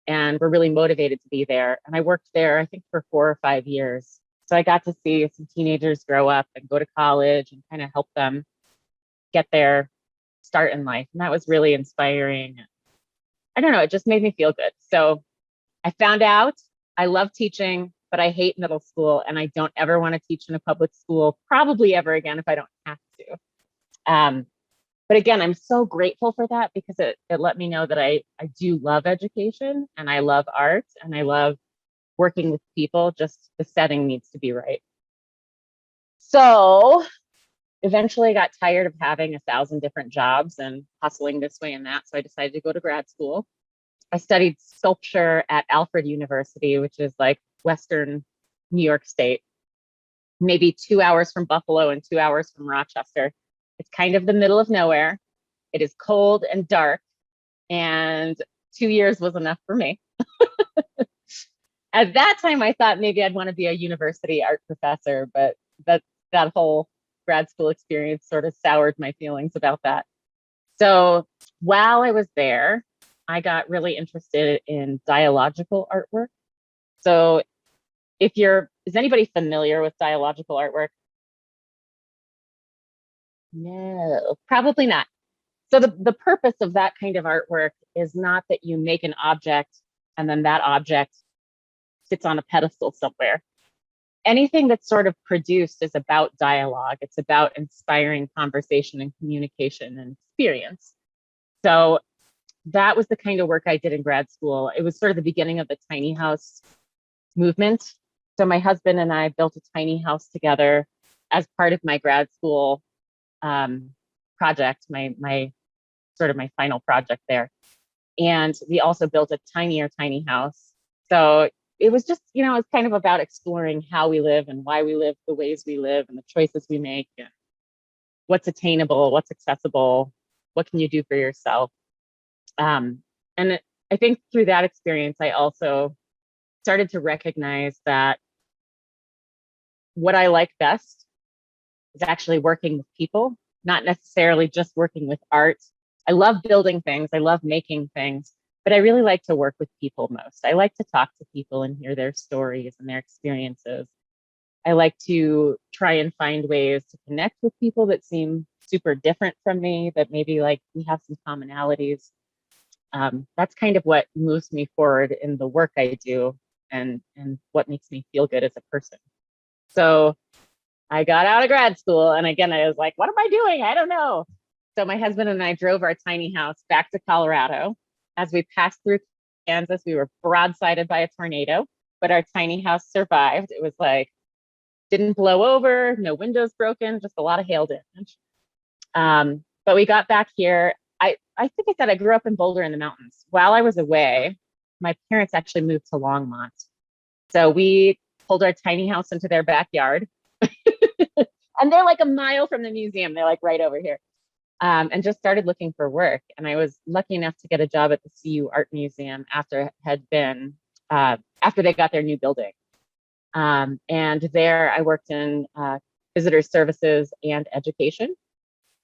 and were really motivated to be there. And I worked there, I think, for 4 or 5 years. So I got to see some teenagers grow up and go to college and kind of help them get their start in life. And that was really inspiring. I don't know, it just made me feel good. So I found out I love teaching, but I hate middle school, and I don't ever want to teach in a public school, probably ever again if I don't have to. But again, I'm so grateful for that because it let me know that I do love education and I love art and I love working with people, just the setting needs to be right. So eventually I got tired of having 1,000 different jobs and hustling this way and that. So I decided to go to grad school. I studied sculpture at Alfred University, which is like Western New York State, maybe 2 hours from Buffalo and 2 hours from Rochester. It's kind of the middle of nowhere. It is cold and dark, and 2 years was enough for me. At that time, I thought maybe I'd want to be a university art professor, but that whole grad school experience sort of soured my feelings about that. So while I was there, I got really interested in dialogical artwork. So is anybody familiar with dialogical artwork? No, probably not. So the purpose of that kind of artwork is not that you make an object and then that object sits on a pedestal somewhere. Anything that's sort of produced is about dialogue. It's about inspiring conversation and communication and experience. So that was the kind of work I did in grad school. It was sort of the beginning of the tiny house movement. So my husband and I built a tiny house together as part of my grad school project, my final project there. And we also built a tinier tiny house. So it was just, it's kind of about exploring how we live and why we live the ways we live and the choices we make and what's attainable, what's accessible, what can you do for yourself. And I think through that experience, I also started to recognize that what I like best is actually working with people, not necessarily just working with art. I love building things. I love making things, but I really like to work with people most. I like to talk to people and hear their stories and their experiences. I like to try and find ways to connect with people that seem super different from me, but maybe like we have some commonalities. That's kind of what moves me forward in the work I do and what makes me feel good as a person. So I got out of grad school, and again, I was like, what am I doing? I don't know. So my husband and I drove our tiny house back to Colorado. As we passed through Kansas, we were broadsided by a tornado, but our tiny house survived. It was like, didn't blow over, no windows broken, just a lot of hail damage. But we got back here. I think I said I grew up in Boulder in the mountains. While I was away, my parents actually moved to Longmont. So we pulled our tiny house into their backyard. And they're like a mile from the museum. They're like right over here. And just started looking for work. And I was lucky enough to get a job at the CU Art Museum after they got their new building. And there I worked in visitor services and education.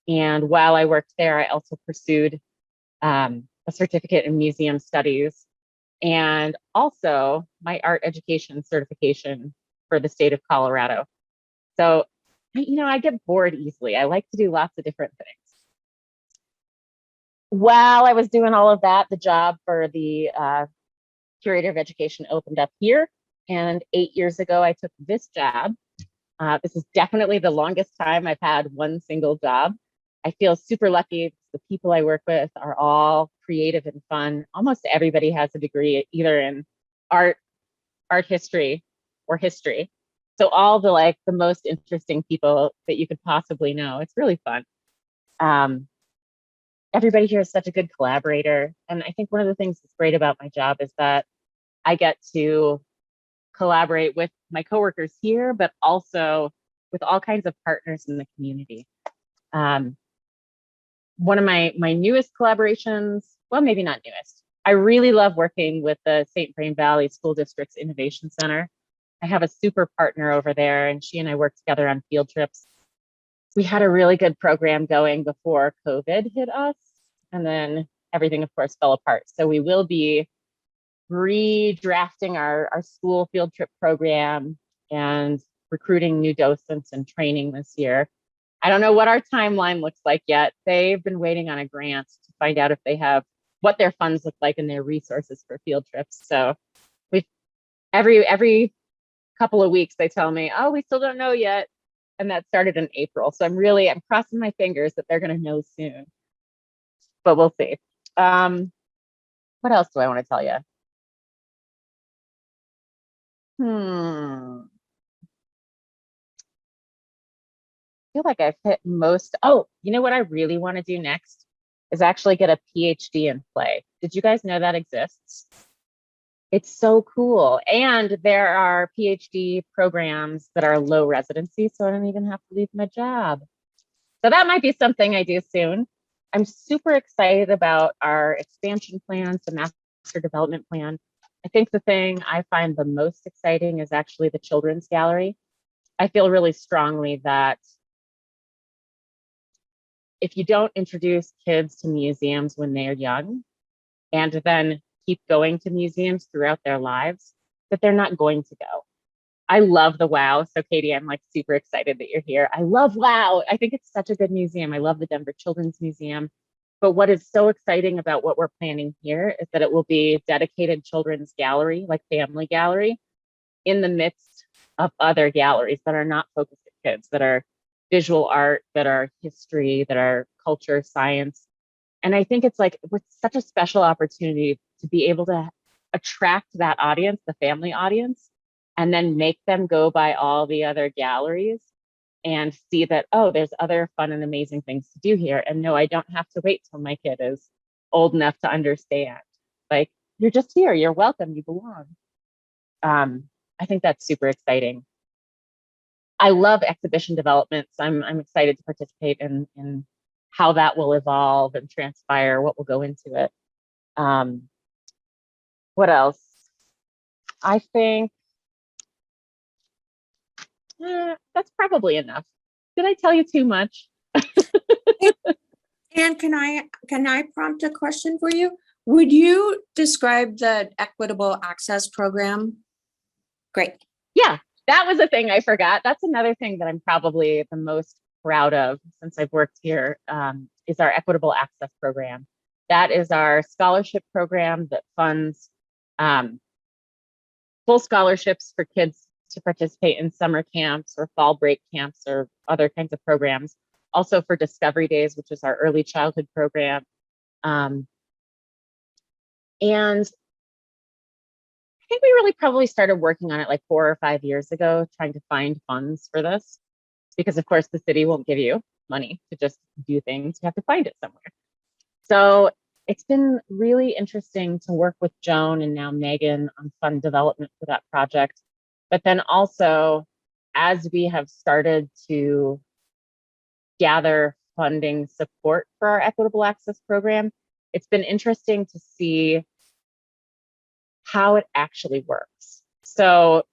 And while I worked there, I also pursued a certificate in museum studies and also my art education certification for the state of Colorado. So I get bored easily. I like to do lots of different things. While I was doing all of that, the job for the curator of education opened up here. And 8 years ago, I took this job. This is definitely the longest time I've had one single job. I feel super lucky. The people I work with are all creative and fun. Almost everybody has a degree either in art history, or history. So all the most interesting people that you could possibly know. It's really fun. Everybody here is such a good collaborator. And I think one of the things that's great about my job is that I get to collaborate with my coworkers here, but also with all kinds of partners in the community. One of my newest collaborations, well, maybe not newest. I really love working with the St. Vrain Valley School District's Innovation Center. I have a super partner over there, and she and I work together on field trips. We had a really good program going before COVID hit us, and then everything, of course, fell apart. So we will be redrafting our school field trip program and recruiting new docents and training this year. I don't know what our timeline looks like yet. They've been waiting on a grant to find out if they have what their funds look like and their resources for field trips. So we've every couple of weeks they tell me, oh, we still don't know yet. And that started in April. So I'm crossing my fingers that they're going to know soon, but we'll see. What else do I want to tell you? I feel like I've hit most. Oh, you know what I really want to do next is actually get a PhD in play. Did you guys know that exists? It's so cool. And there are PhD programs that are low residency, so I don't even have to leave my job. So that might be something I do soon. I'm super excited about our expansion plans, the master development plan. I think the thing I find the most exciting is actually the children's gallery. I feel really strongly that if you don't introduce kids to museums when they're young and then keep going to museums throughout their lives, that they're not going to go. I love the WOW. So Katie, I'm super excited that you're here. I love WOW. I think it's such a good museum. I love the Denver Children's Museum. But what is so exciting about what we're planning here is that it will be a dedicated children's gallery, like family gallery, in the midst of other galleries that are not focused at kids, that are visual art, that are history, that are culture, science. And I think it's such a special opportunity to be able to attract that audience, the family audience, and then make them go by all the other galleries and see that, oh, there's other fun and amazing things to do here. And no, I don't have to wait till my kid is old enough to understand. You're just here, you're welcome, you belong. I think that's super exciting. I love exhibition development, so I'm excited to participate in how that will evolve and transpire, what will go into it. What else? I think that's probably enough. Did I tell you too much? And can I prompt a question for you? Would you describe the equitable access program? Great. Yeah, that was a thing I forgot. That's another thing that I'm probably the most proud of since I've worked here, is our equitable access program. That is our scholarship program that funds full scholarships for kids to participate in summer camps or fall break camps or other kinds of programs. Also for Discovery Days, which is our early childhood program. And I think we really probably started working on it 4 or 5 years ago, trying to find funds for this, because of course the city won't give you money to just do things. You have to find it somewhere. So it's been really interesting to work with Joan and now Megan on fund development for that project. But then also, as we have started to gather funding support for our equitable access program, it's been interesting to see how it actually works. So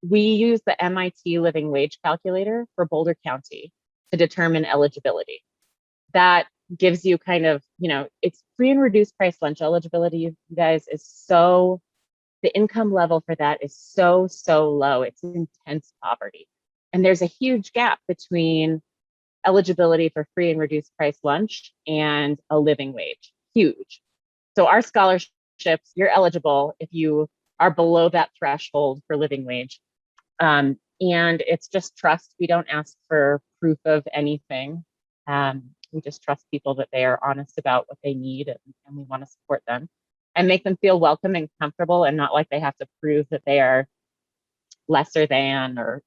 we use the MIT Living Wage Calculator for Boulder County to determine eligibility. That gives you it's free and reduced price lunch eligibility, you guys, the income level for that is so low. It's intense poverty. And there's a huge gap between eligibility for free and reduced price lunch and a living wage, huge. So our scholarships, you're eligible if you are below that threshold for living wage. And it's just trust. We don't ask for proof of anything. We just trust people that they are honest about what they need, and we want to support them and make them feel welcome and comfortable and not like they have to prove that they are lesser than, or,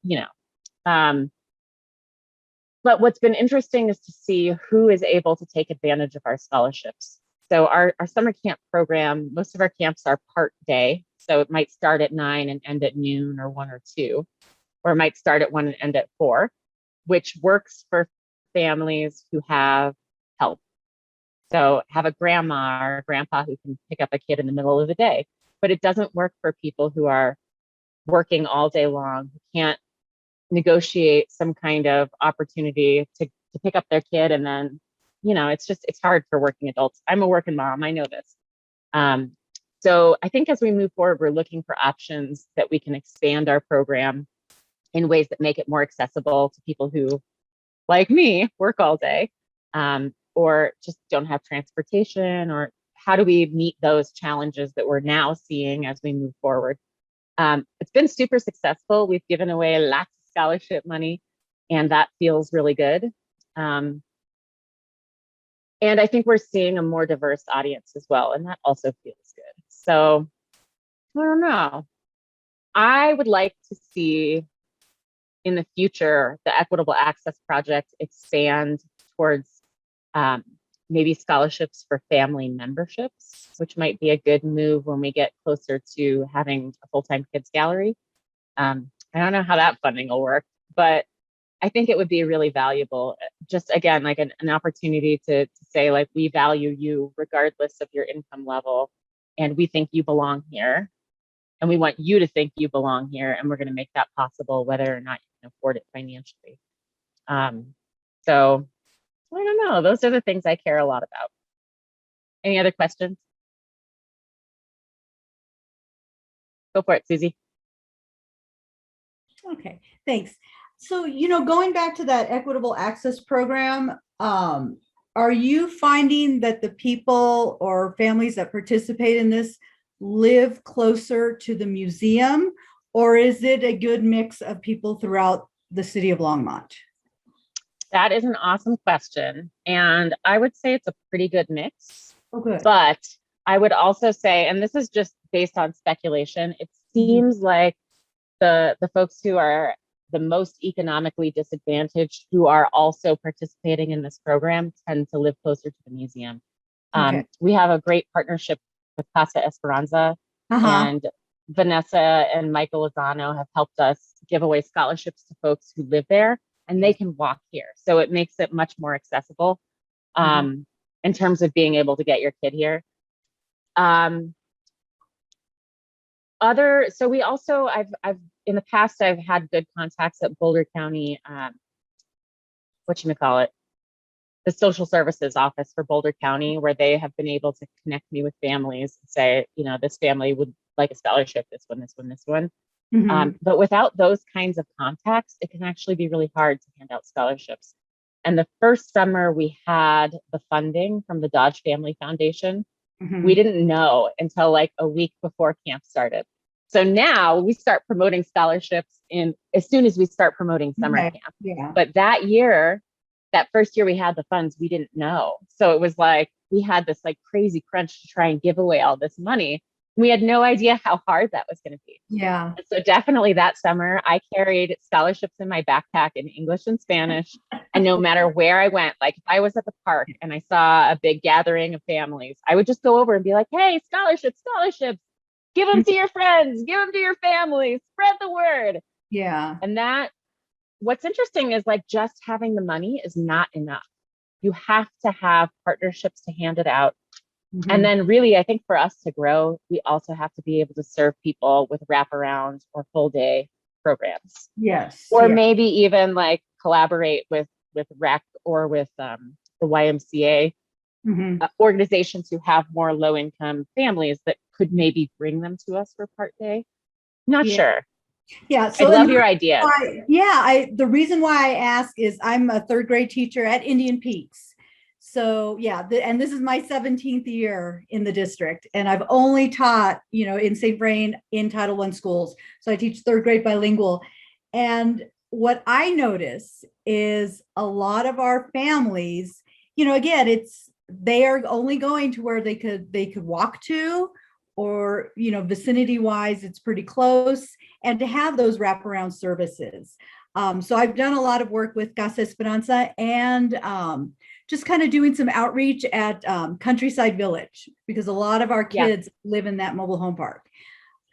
but what's been interesting is to see who is able to take advantage of our scholarships. So our summer camp program, most of our camps are part day. So it might start at 9 and end at noon or 1 or 2, or it might start at 1 and end at 4, which works for families who have help. So have a grandma or a grandpa who can pick up a kid in the middle of the day, but it doesn't work for people who are working all day long, who can't negotiate some kind of opportunity to pick up their kid. And then, it's hard for working adults. I'm a working mom, I know this. So I think as we move forward, we're looking for options that we can expand our program in ways that make it more accessible to people who, like me, work all day, or just don't have transportation, or how do we meet those challenges that we're now seeing as we move forward? It's been super successful. We've given away lots of scholarship money, and that feels really good. And I think we're seeing a more diverse audience as well, and that also feels good. So I don't know. I would like to see in the future the Equitable Access Project expand towards maybe scholarships for family memberships, which might be a good move when we get closer to having a full-time kids gallery. I don't know how that funding will work, but I think it would be really valuable, just again, like an opportunity to say, like, we value you regardless of your income level, and we think you belong here, and we want you to think you belong here, and we're going to make that possible whether or not you can afford it financially. So I don't know, those are the things I care a lot about. Any other questions? Go for it, Susie. Okay, thanks. So, going back to that equitable access program, are you finding that the people or families that participate in this live closer to the museum, or is it a good mix of people throughout the city of Longmont? That is an awesome question. And I would say it's a pretty good mix. Oh, good. But I would also say, and this is just based on speculation, it seems like the folks who are the most economically disadvantaged who are also participating in this program tend to live closer to the museum. Okay. We have a great partnership with Casa Esperanza, and Vanessa and Michael Lozano have helped us give away scholarships to folks who live there, and they can walk here. So it makes it much more accessible in terms of being able to get your kid here. So we also, I've in the past, I've had good contacts at Boulder County, the social services office for Boulder County, where they have been able to connect me with families and say, this family would like a scholarship, this one. But without those kinds of contacts, it can actually be really hard to hand out scholarships. And the first summer we had the funding from the Dodge Family Foundation, we didn't know until like a week before camp started. So now we start promoting scholarships as soon as we start promoting summer camp. Yeah. But that first year we had the funds, we didn't know. So it was like, we had this like crazy crunch to try and give away all this money. We had no idea how hard that was going to be. Yeah. And so definitely that summer, I carried scholarships in my backpack in English and Spanish. And no matter where I went, like if I was at the park and I saw a big gathering of families, I would just go over and be like, hey, scholarships, give them to your friends, give them to your family, spread the word. Yeah. And what's interesting is like just having the money is not enough. You have to have partnerships to hand it out. And then really, I think for us to grow, we also have to be able to serve people with wraparound or full day programs. Yes. Or maybe even like collaborate with REC or with the YMCA organizations who have more low income families that could maybe bring them to us for part day. Not sure. Yeah. I So love your idea. the reason why I ask is I'm a third grade teacher at Indian Peaks. So yeah, and this is my 17th year in the district, and I've only taught, in St. Vrain in Title I schools. So I teach third grade bilingual. And what I notice is a lot of our families, again, they are only going to where they could walk to, or, vicinity wise, it's pretty close, and to have those wraparound services. So I've done a lot of work with Casa Esperanza and just kind of doing some outreach at Countryside Village, because a lot of our kids live in that mobile home park.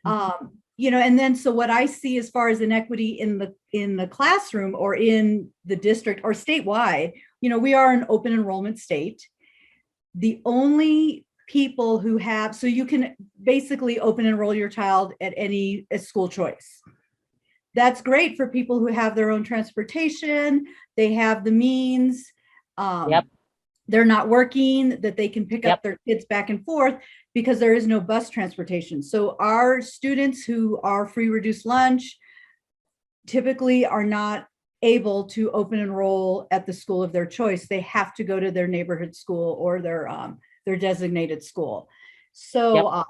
And then so what I see as far as inequity in the classroom or in the district or statewide, we are an open enrollment state. The only people who have, so you can basically open enroll your child at any school choice. That's great for people who have their own transportation, they have the means, they're not working, that they can pick up their kids back and forth, because there is no bus transportation. So our students who are free reduced lunch typically are not able to open enroll at the school of their choice. They have to go to their neighborhood school or their designated school. So,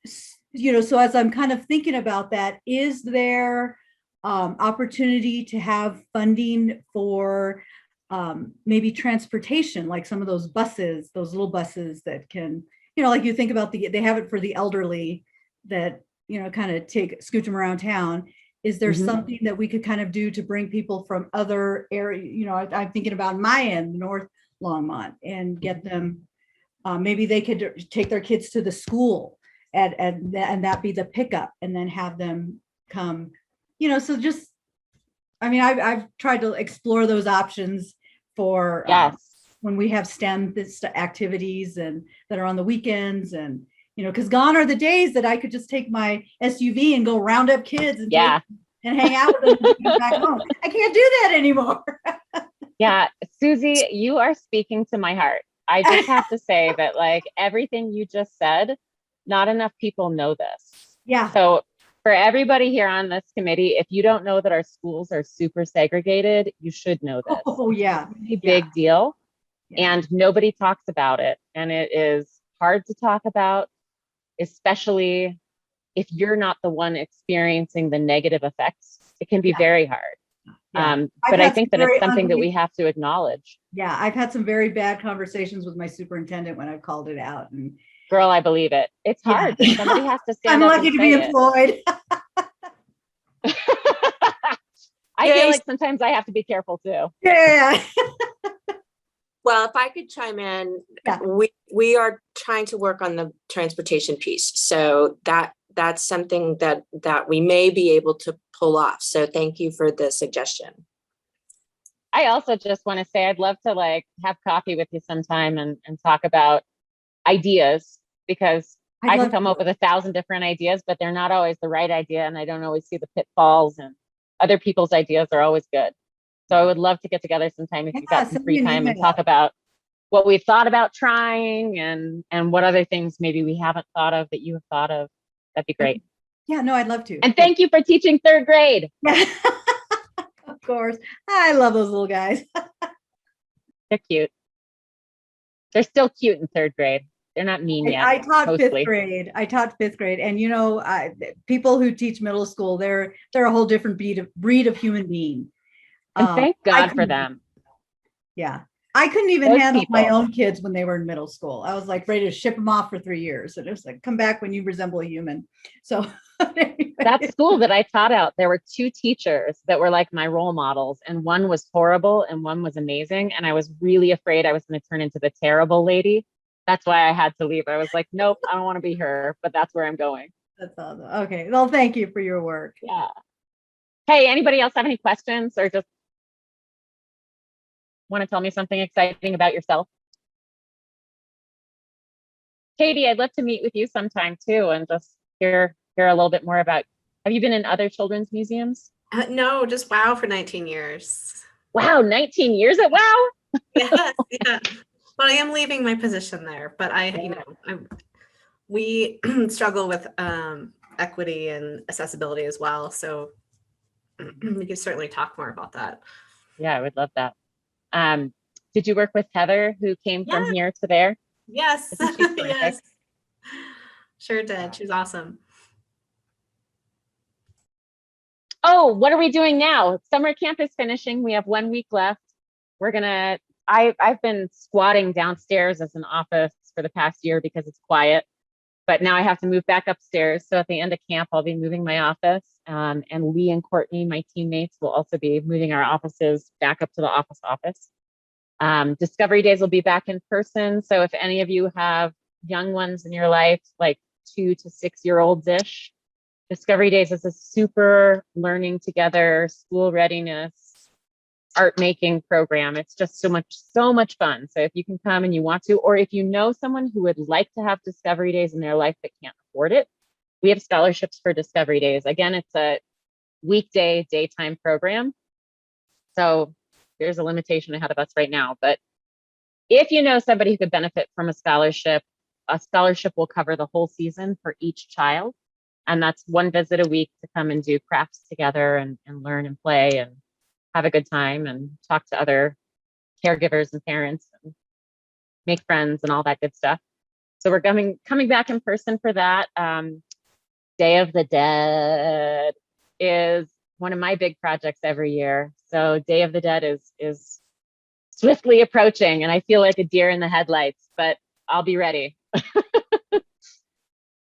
so as I'm kind of thinking about that, is there opportunity to have funding for maybe transportation, like some of those buses, those little buses that can, like you think about they have it for the elderly that, kind of scoot them around town. Is there something that we could kind of do to bring people from other areas? I'm thinking about my end, North Longmont, and get them, maybe they could take their kids to the school and that be the pickup, and then have them come, so just, I've tried to explore those options for when we have STEM activities and that are on the weekends, and because gone are the days that I could just take my SUV and go round up kids and and hang out with them and come back home. I can't do that anymore. Yeah, Susie, you are speaking to my heart. I just have to say that, like, everything you just said, not enough people know this. Yeah. So for everybody here on this committee, if you don't know that our schools are super segregated, you should know this. Oh yeah. It's a really big deal. And nobody talks about it. And it is hard to talk about, especially if you're not the one experiencing the negative effects. It can be very hard. But I think that it's something that we have to acknowledge. Yeah, I've had some very bad conversations with my superintendent when I've called it out. And girl, I believe it. It's hard. Somebody has to stand I'm up lucky and to be say employed. I feel like sometimes I have to be careful too. Yeah. Well, if I could chime in, we are trying to work on the transportation piece. So that's something that we may be able to pull off. So thank you for the suggestion. I also just want to say I'd love to have coffee with you sometime and talk about ideas, because I can come up with 1,000 different ideas, but they're not always the right idea. And I don't always see the pitfalls, and other people's ideas are always good. So I would love to get together sometime if you've got some free time and talk about what we've thought about trying and what other things maybe we haven't thought of that you have thought of. That'd be great. Yeah, no, I'd love to. And thank you for teaching third grade. Yeah. Of course. I love those little guys. They're cute. They're still cute in third grade. They're not mean yet. I taught mostly. 5th grade. I taught 5th grade. And people who teach middle school, they're a whole different breed of human being. And thank God for them. Yeah. I couldn't even Those handle my people. own kids when they were in middle school. I was like ready to ship them off for 3 years. And it was like, come back when you resemble a human. So that school that I taught out, there were 2 teachers that were like my role models, and one was horrible and one was amazing. And I was really afraid I was going to turn into the terrible lady. That's why I had to leave. I was like, nope, I don't want to be her, but that's where I'm going. That's awesome. Okay. Well, thank you for your work. Yeah. Hey, anybody else have any questions or just want to tell me something exciting about yourself? Katie, I'd love to meet with you sometime too and just hear a little bit more about, have you been in other children's museums? No, just WOW for 19 years. Wow, 19 years at WOW? Yeah. But I am leaving my position there, but we struggle with equity and accessibility as well. So we can certainly talk more about that. Yeah, I would love that. Did you work with Heather, who came from here to there? Yes. Isn't she terrific? Yes. Sure did. She was awesome. Oh, what are we doing now? Summer camp is finishing. We have 1 week left. I've been squatting downstairs as an office for the past year because it's quiet, but now I have to move back upstairs. So at the end of camp, I'll be moving my office, and Lee and Courtney, my teammates, will also be moving our offices back up to the office. Discovery days will be back in person. So if any of you have young ones in your life, like 2 to 6 year olds-ish, Discovery Days is a super learning together, school readiness, art making program. It's just so much fun. So if you can come and you want to, or if you know someone who would like to have Discovery Days in their life but can't afford it, we have scholarships for Discovery Days. Again, it's a weekday, daytime program. So there's a limitation ahead of us right now. But if you know somebody who could benefit from a scholarship will cover the whole season for each child. And that's 1 visit a week to come and do crafts together and learn and play and have a good time and talk to other caregivers and parents and make friends and all that good stuff. So we're coming back in person for that. Day of the Dead is one of my big projects every year. So Day of the Dead is swiftly approaching, and I feel like a deer in the headlights, but I'll be ready.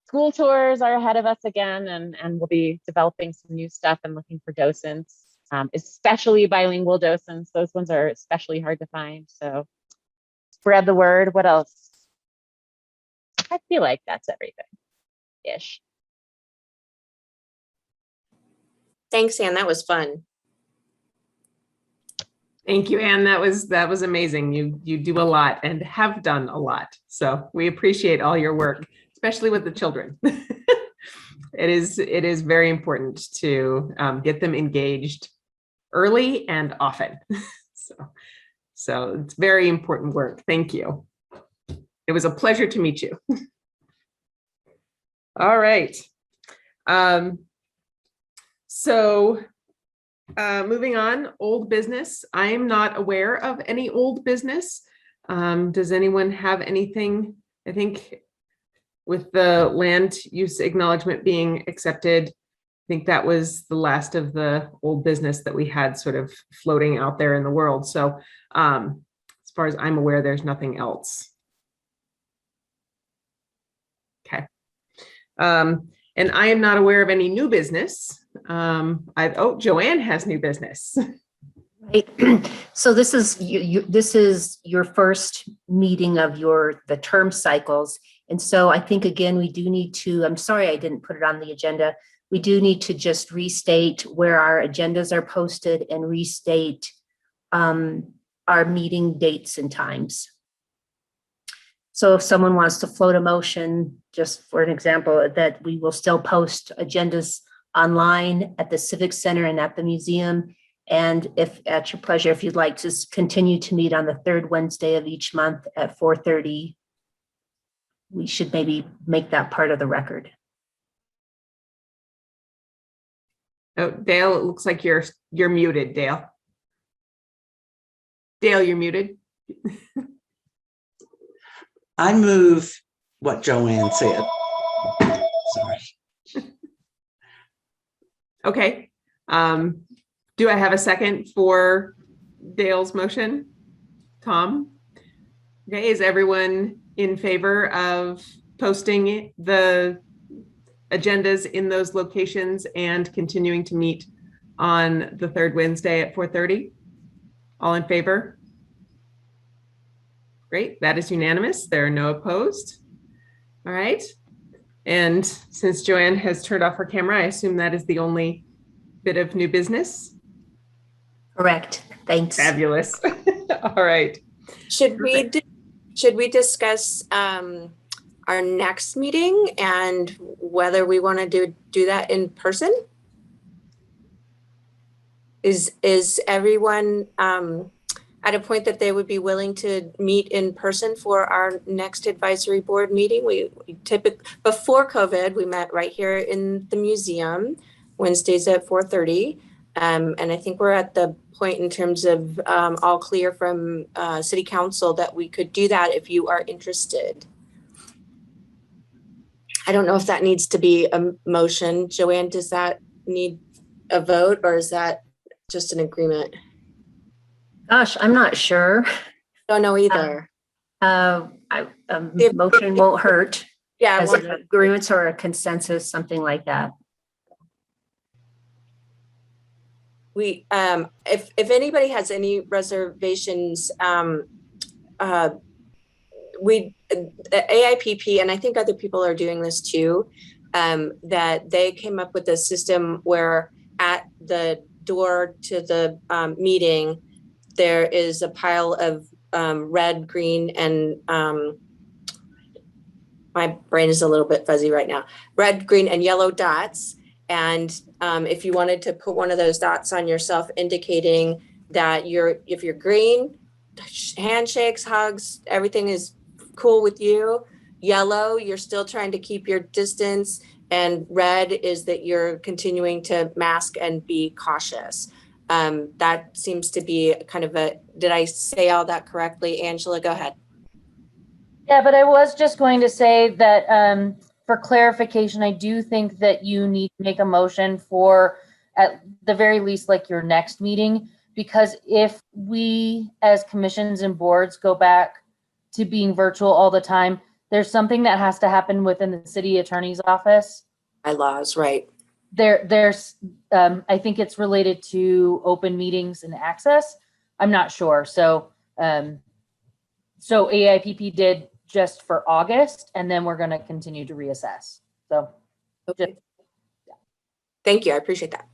School tours are ahead of us again, and we'll be developing some new stuff and looking for docents, especially bilingual docents. Those ones are especially hard to find. So spread the word. What else? I feel like that's everything-ish. Thanks, Anne. That was fun. Thank you, Anne. That was amazing. You do a lot and have done a lot. So we appreciate all your work, especially with the children. It is very important to get them engaged early and often. So it's very important work. Thank you. It was a pleasure to meet you. All right. So moving on, old business. I am not aware of any old business. Does anyone have anything? I think with the land use acknowledgement being accepted, I think that was the last of the old business that we had sort of floating out there in the world. So as far as I'm aware, there's nothing else. Okay. And I am not aware of any new business. Joanne has new business. Right. So this is this is your first meeting of the term cycles. And so I think, again, we do need to, I'm sorry I didn't put it on the agenda. We do need to just restate where our agendas are posted and restate our meeting dates and times. So if someone wants to float a motion, just for an example, that we will still post agendas online at the Civic Center and at the museum. And if at your pleasure, if you'd like to continue to meet on the 3rd Wednesday of each month at 4:30, we should maybe make that part of the record. Oh, Dale, it looks like you're muted, Dale. Dale, you're muted. I move what Joanne said. Sorry. Okay. Do I have a second for Dale's motion? Tom? Okay, is everyone in favor of posting the agendas in those locations and continuing to meet on the 3rd Wednesday at 4:30? All in favor? Great, that is unanimous. There are no opposed. All right. And since Joanne has turned off her camera, I assume that is the only bit of new business. Correct. Thanks. Fabulous. All right. Should we discuss our next meeting and whether we want to do that in person? Is everyone at a point that they would be willing to meet in person for our next advisory board meeting? We typically, before COVID, we met right here in the museum, Wednesdays at 4:30. And I think we're at the point in terms of all clear from City Council that we could do that if you are interested. I don't know if that needs to be a motion. Joanne, does that need a vote or is that just an agreement? Gosh, I'm not sure. Don't know either. A motion won't hurt. Yeah, As an agreements or a consensus, something like that. we if anybody has any reservations, we AIPP, and I think other people are doing this too, that they came up with a system where at the door to the meeting there is a pile of red, green, and my brain is a little bit fuzzy right now, red, green, and yellow dots. And if you wanted to put one of those dots on yourself indicating that if you're green, handshakes, hugs, everything is cool with you. Yellow, you're still trying to keep your distance. And red is that you're continuing to mask and be cautious. That seems to be kind of did I say all that correctly? Angela, go ahead. Yeah, but I was just going to say that for clarification, I do think that you need to make a motion for at the very least like your next meeting, because if we as commissions and boards go back to being virtual all the time, there's something that has to happen within the city attorney's office. Bylaws, right? There's I think it's related to open meetings and access. I'm not sure. So AIPP did just for August, and then we're going to continue to reassess. So, okay. Thank you. I appreciate that.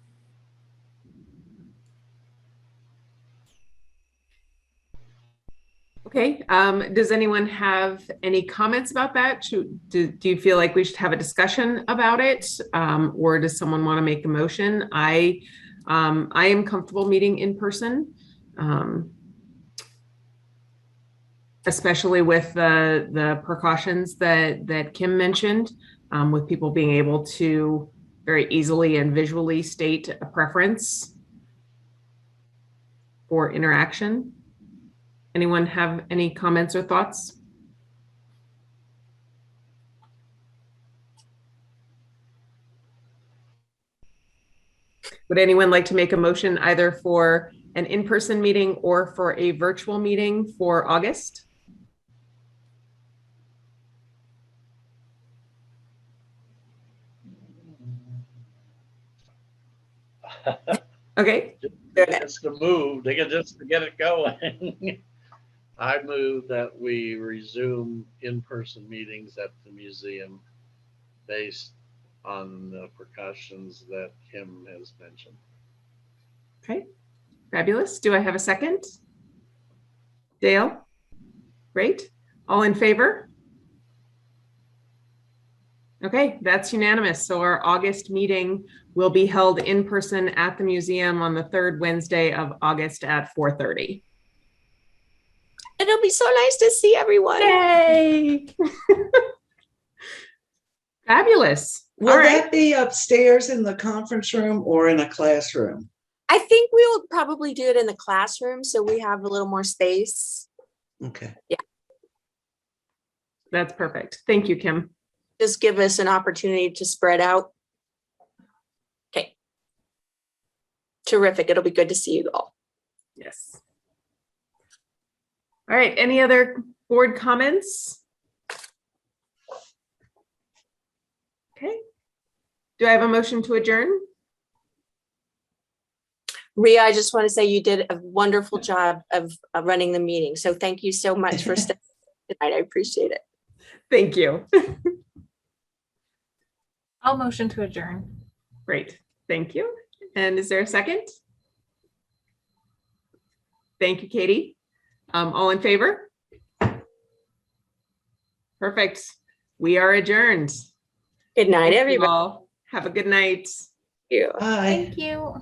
Okay. Does anyone have any comments about that? Do you feel like we should have a discussion about it, or does someone want to make a motion? I am comfortable meeting in person. Especially with the precautions that Kim mentioned, with people being able to very easily and visually state a preference for interaction. Anyone have any comments or thoughts? Would anyone like to make a motion either for an in-person meeting or for a virtual meeting for August? Okay. Just to move, just to get it going. I move that we resume in-person meetings at the museum based on the precautions that Kim has mentioned. Okay, fabulous. Do I have a second? Dale? Great. All in favor? Okay, that's unanimous. So our August meeting will be held in person at the museum on the third Wednesday of August at 4:30. It'll be so nice to see everyone. Yay! Fabulous. Will that be upstairs in the conference room or in a classroom? I think we'll probably do it in the classroom so we have a little more space. Okay. Yeah. That's perfect. Thank you, Kim. Just give us an opportunity to spread out. Okay. Terrific. It'll be good to see you all. Yes. All right. Any other board comments? Okay. Do I have a motion to adjourn? Rhea, I just want to say you did a wonderful job of running the meeting. So thank you so much for stepping in tonight. I appreciate it. Thank you. I'll motion to adjourn. Great. Thank you. And is there a second? Thank you, Katie. All in favor? Perfect. We are adjourned. Good night, everybody. Have a good night. Thank you. Bye. Thank you.